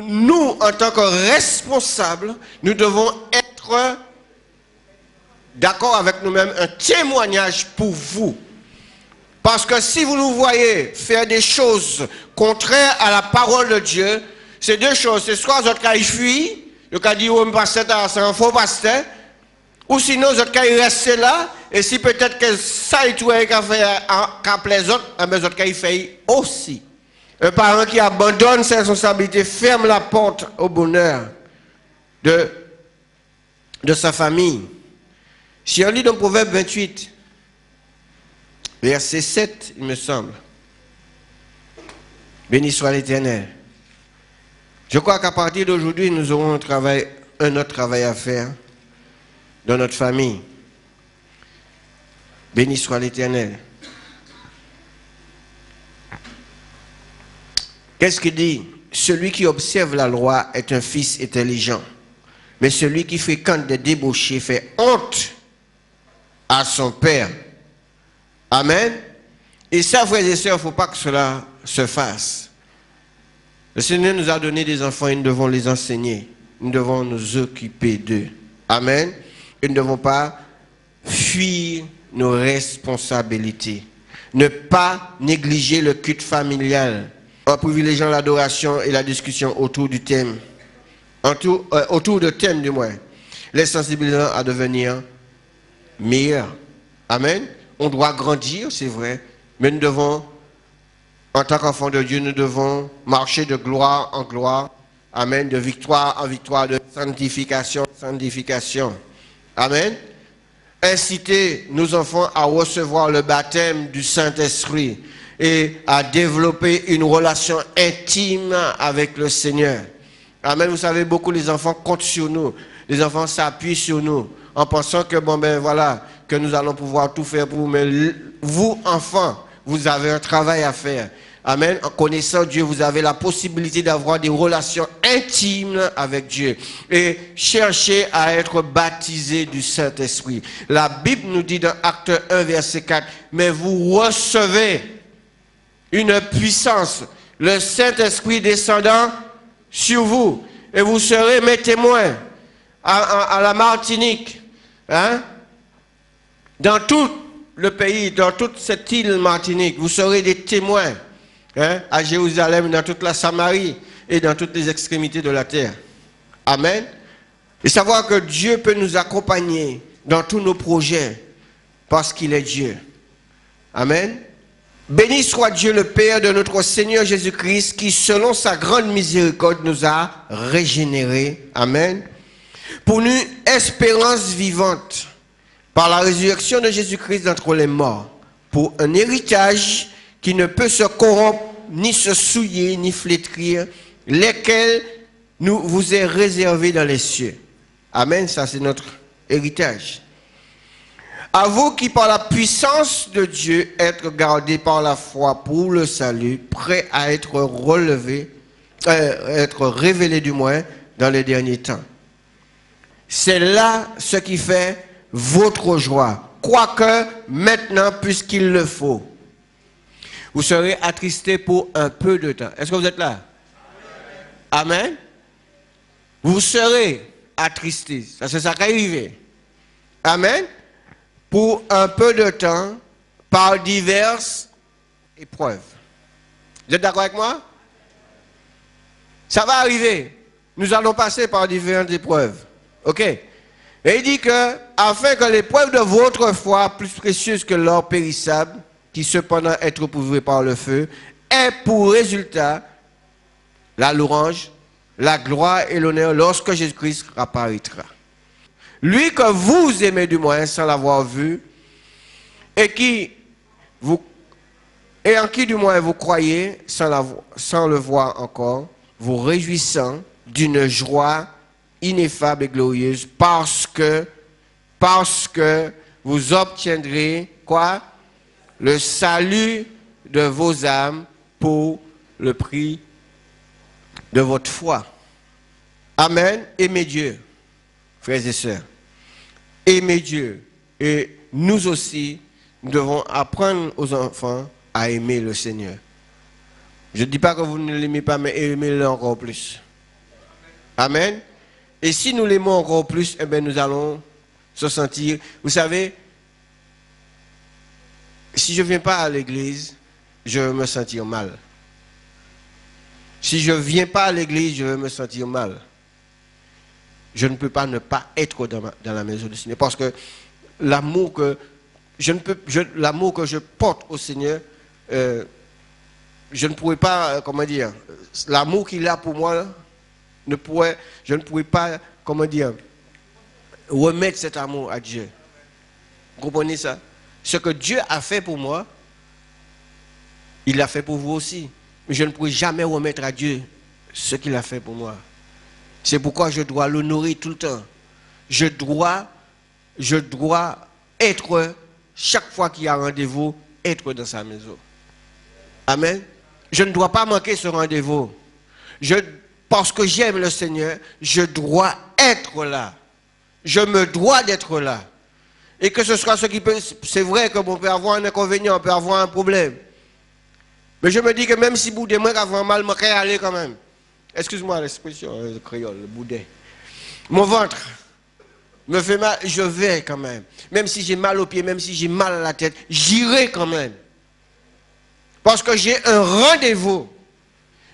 Speaker 3: nous, en tant que responsables, nous devons être d'accord avec nous-mêmes, un témoignage pour vous. Parce que si vous nous voyez faire des choses contraires à la parole de Dieu, c'est deux choses. C'est soit vous avez fui, vous avez dit, oh, pasteur, c'est un faux pasteur, ou sinon vous avez resté là, et si peut-être que ça et tout qu'a fait qu'après les autres, vous avez fait aussi. Un parent qui abandonne ses responsabilités ferme la porte au bonheur de sa famille. Si on lit dans Proverbe 28, verset 7, il me semble. Béni soit l'Éternel. Je crois qu'à partir d'aujourd'hui, nous aurons un autre travail à faire dans notre famille. Béni soit l'Éternel. Qu'est-ce qu'il dit? Celui qui observe la loi est un fils intelligent. Mais celui qui fréquente des débauchés fait honte à son père. Amen. Et ça, frères et sœurs, il ne faut pas que cela se fasse. Le Seigneur nous a donné des enfants et nous devons les enseigner. Nous devons nous occuper d'eux. Amen. Et nous ne devons pas fuir nos responsabilités. Ne pas négliger le culte familial en privilégiant l'adoration et la discussion autour du thème. Autour de thème du moins. Les sensibilisant à devenir meilleurs. Amen. On doit grandir, c'est vrai, mais nous devons, en tant qu'enfants de Dieu, nous devons marcher de gloire en gloire, amen, de victoire en victoire, de sanctification en sanctification. Amen. Inciter nos enfants à recevoir le baptême du Saint-Esprit et à développer une relation intime avec le Seigneur. Amen. Vous savez, beaucoup les enfants comptent sur nous. Les enfants s'appuient sur nous en pensant que, bon ben voilà, que nous allons pouvoir tout faire pour vous. Mais vous, enfants, vous avez un travail à faire. Amen. En connaissant Dieu, vous avez la possibilité d'avoir des relations intimes avec Dieu. Et cherchez à être baptisés du Saint-Esprit. La Bible nous dit dans Acte 1, verset 4, mais vous recevez une puissance, le Saint-Esprit descendant sur vous. Et vous serez mes témoins à la Martinique. Hein? Dans tout le pays, dans toute cette île Martinique, vous serez des témoins. Hein? À Jérusalem, dans toute la Samarie et dans toutes les extrémités de la terre. Amen. Et savoir que Dieu peut nous accompagner dans tous nos projets parce qu'il est Dieu. Amen. Béni soit Dieu le Père de notre Seigneur Jésus-Christ qui, selon sa grande miséricorde, nous a régénérés. Amen. Pour une espérance vivante par la résurrection de Jésus-Christ d'entre les morts, pour un héritage qui ne peut se corrompre, ni se souiller, ni flétrir, lesquels nous vous est réservé dans les cieux. Amen, ça c'est notre héritage. À vous qui par la puissance de Dieu êtes gardés par la foi pour le salut, prêts à être relevés, être révélés du moins dans les derniers temps. C'est là ce qui fait votre joie, quoique maintenant, puisqu'il le faut, vous serez attristés pour un peu de temps. Est-ce que vous êtes là? Amen. Vous serez attristés. Ça, c'est ça qui arrive. Amen. Pour un peu de temps, par diverses épreuves. Vous êtes d'accord avec moi? Ça va arriver. Nous allons passer par différentes épreuves. OK? Et il dit que, afin que l'épreuve de votre foi, plus précieuse que l'or périssable, qui cependant est éprouvé par le feu, ait pour résultat la louange, la gloire et l'honneur lorsque Jésus-Christ apparaîtra. Lui que vous aimez du moins sans l'avoir vu, et en qui du moins vous croyez sans le voir encore, vous réjouissant d'une joie ineffable et glorieuse parce que vous obtiendrez quoi? Le salut de vos âmes pour le prix de votre foi. Amen. Aimez Dieu, frères et sœurs. Aimez Dieu. Et nous aussi, nous devons apprendre aux enfants à aimer le Seigneur. Je ne dis pas que vous ne l'aimez pas, mais aimez-le encore plus. Amen. Et si nous l'aimons encore plus, eh bien, nous allons se sentir... Vous savez, si je ne viens pas à l'église, je vais me sentir mal. Si je ne viens pas à l'église, je vais me sentir mal. Je ne peux pas ne pas être dans la maison du Seigneur. Parce que l'amour que je porte au Seigneur, je ne pourrais pas, comment dire, l'amour qu'il a pour moi, je ne pourrais pas, comment dire, remettre cet amour à Dieu. Vous comprenez ça? Ce que Dieu a fait pour moi, il l'a fait pour vous aussi. Mais je ne pourrai jamais remettre à Dieu ce qu'il a fait pour moi. C'est pourquoi je dois l'honorer tout le temps. Je dois être, chaque fois qu'il y a rendez-vous, être dans sa maison. Amen. Je ne dois pas manquer ce rendez-vous. Parce que j'aime le Seigneur, je dois être là. Je me dois d'être là. Et que ce soit ce qui peut... C'est vrai qu'on peut avoir un inconvénient, on peut avoir un problème. Mais je me dis que même si boudin, moi, avant mal, je vais aller quand même. Excuse-moi l'expression créole, le boudin. Mon ventre me fait mal, je vais quand même. Même si j'ai mal aux pieds, même si j'ai mal à la tête, j'irai quand même. Parce que j'ai un rendez-vous.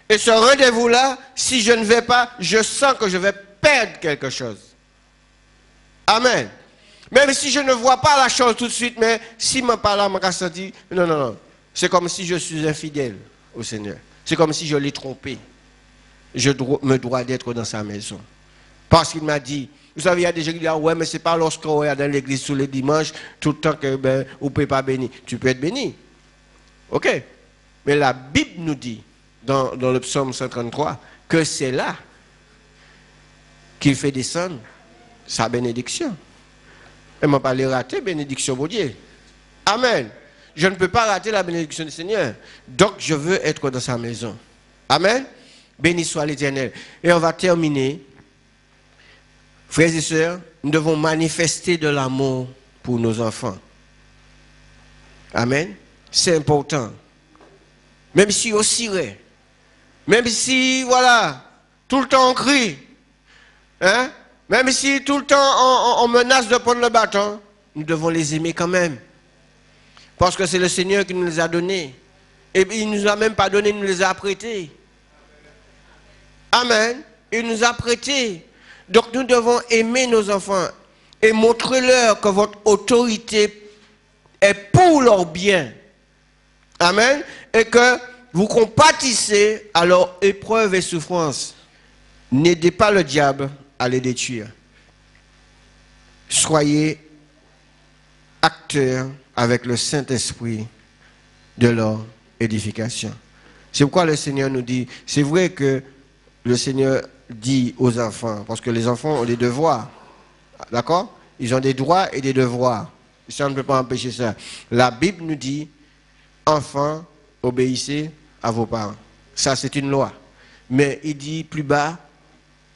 Speaker 3: Et ce rendez-vous-là, si je ne vais pas, je sens que je vais perdre quelque chose. Amen. Même si je ne vois pas la chose tout de suite, mais si ma parole m'a senti, non. C'est comme si je suis infidèle au Seigneur. C'est comme si je l'ai trompé. Je me dois d'être dans sa maison. Parce qu'il m'a dit, vous savez, il y a des gens qui disent, ouais, mais c'est pas lorsqu'on est dans l'église tous les dimanches, tout le temps que vous ne pouvez pas bénir. Tu peux être béni. Ok. Mais la Bible nous dit, dans le psaume 133, que c'est là qu'il fait descendre sa bénédiction. Elle m'a pas raté bénédiction pour Dieu. Amen. Je ne peux pas rater la bénédiction du Seigneur. Donc, je veux être dans sa maison. Amen. Béni soit l'Éternel. Et on va terminer. Frères et sœurs, nous devons manifester de l'amour pour nos enfants. Amen. C'est important. Même si on cirait, même si, voilà, tout le temps on crie, hein? Même si tout le temps on menace de prendre le bâton, nous devons les aimer quand même. Parce que c'est le Seigneur qui nous les a donnés. Et il ne nous a même pas donnés, il nous les a prêtés. Amen. Il nous a prêtés. Donc nous devons aimer nos enfants et montrer-leur que votre autorité est pour leur bien. Amen. Et que vous compatissez à leur épreuve et souffrance. N'aidez pas le diable à les détruire. Soyez acteurs avec le Saint-Esprit de leur édification. C'est pourquoi le Seigneur nous dit, c'est vrai que le Seigneur dit aux enfants, parce que les enfants ont des devoirs, d'accord? Ils ont des droits et des devoirs. Ça, on ne peut pas empêcher ça. La Bible nous dit, enfants, obéissez à vos parents. Ça, c'est une loi. Mais il dit plus bas,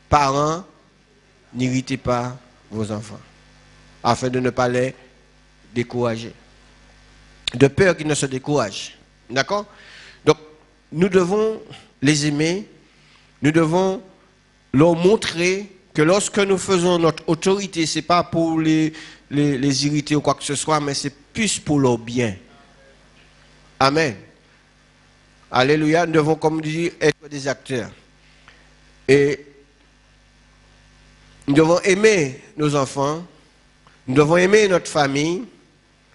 Speaker 3: parents, n'irritez pas vos enfants, afin de ne pas les décourager. De peur qu'ils ne se découragent. D'accord? Donc, nous devons les aimer, nous devons leur montrer que lorsque nous faisons notre autorité, ce n'est pas pour les irriter ou quoi que ce soit, mais c'est plus pour leur bien. Amen. Alléluia, nous devons, comme dit, être des acteurs. Et nous devons aimer nos enfants, nous devons aimer notre famille,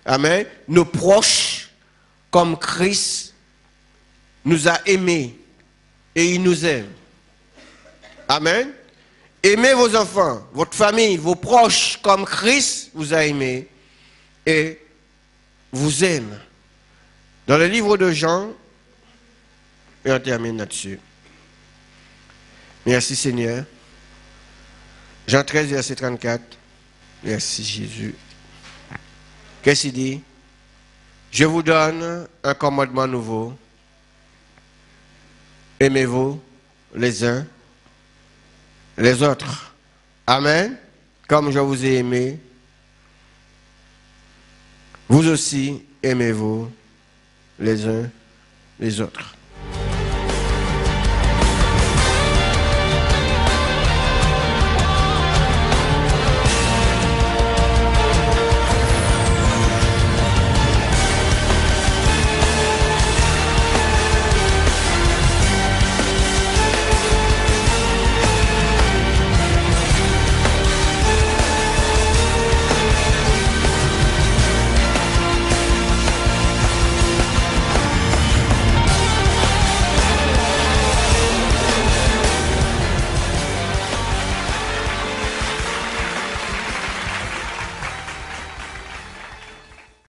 Speaker 3: amen, nos proches, comme Christ nous a aimés et il nous aime. Amen. Aimez vos enfants, votre famille, vos proches, comme Christ vous a aimé et vous aime. Dans le livre de Jean, et on termine là-dessus. Merci Seigneur. Jean 13, verset 34. Merci Jésus. Qu'est-ce qu'il dit? Je vous donne un commandement nouveau. Aimez-vous les uns les autres. Amen. Comme je vous ai aimé, vous aussi aimez-vous les uns les autres.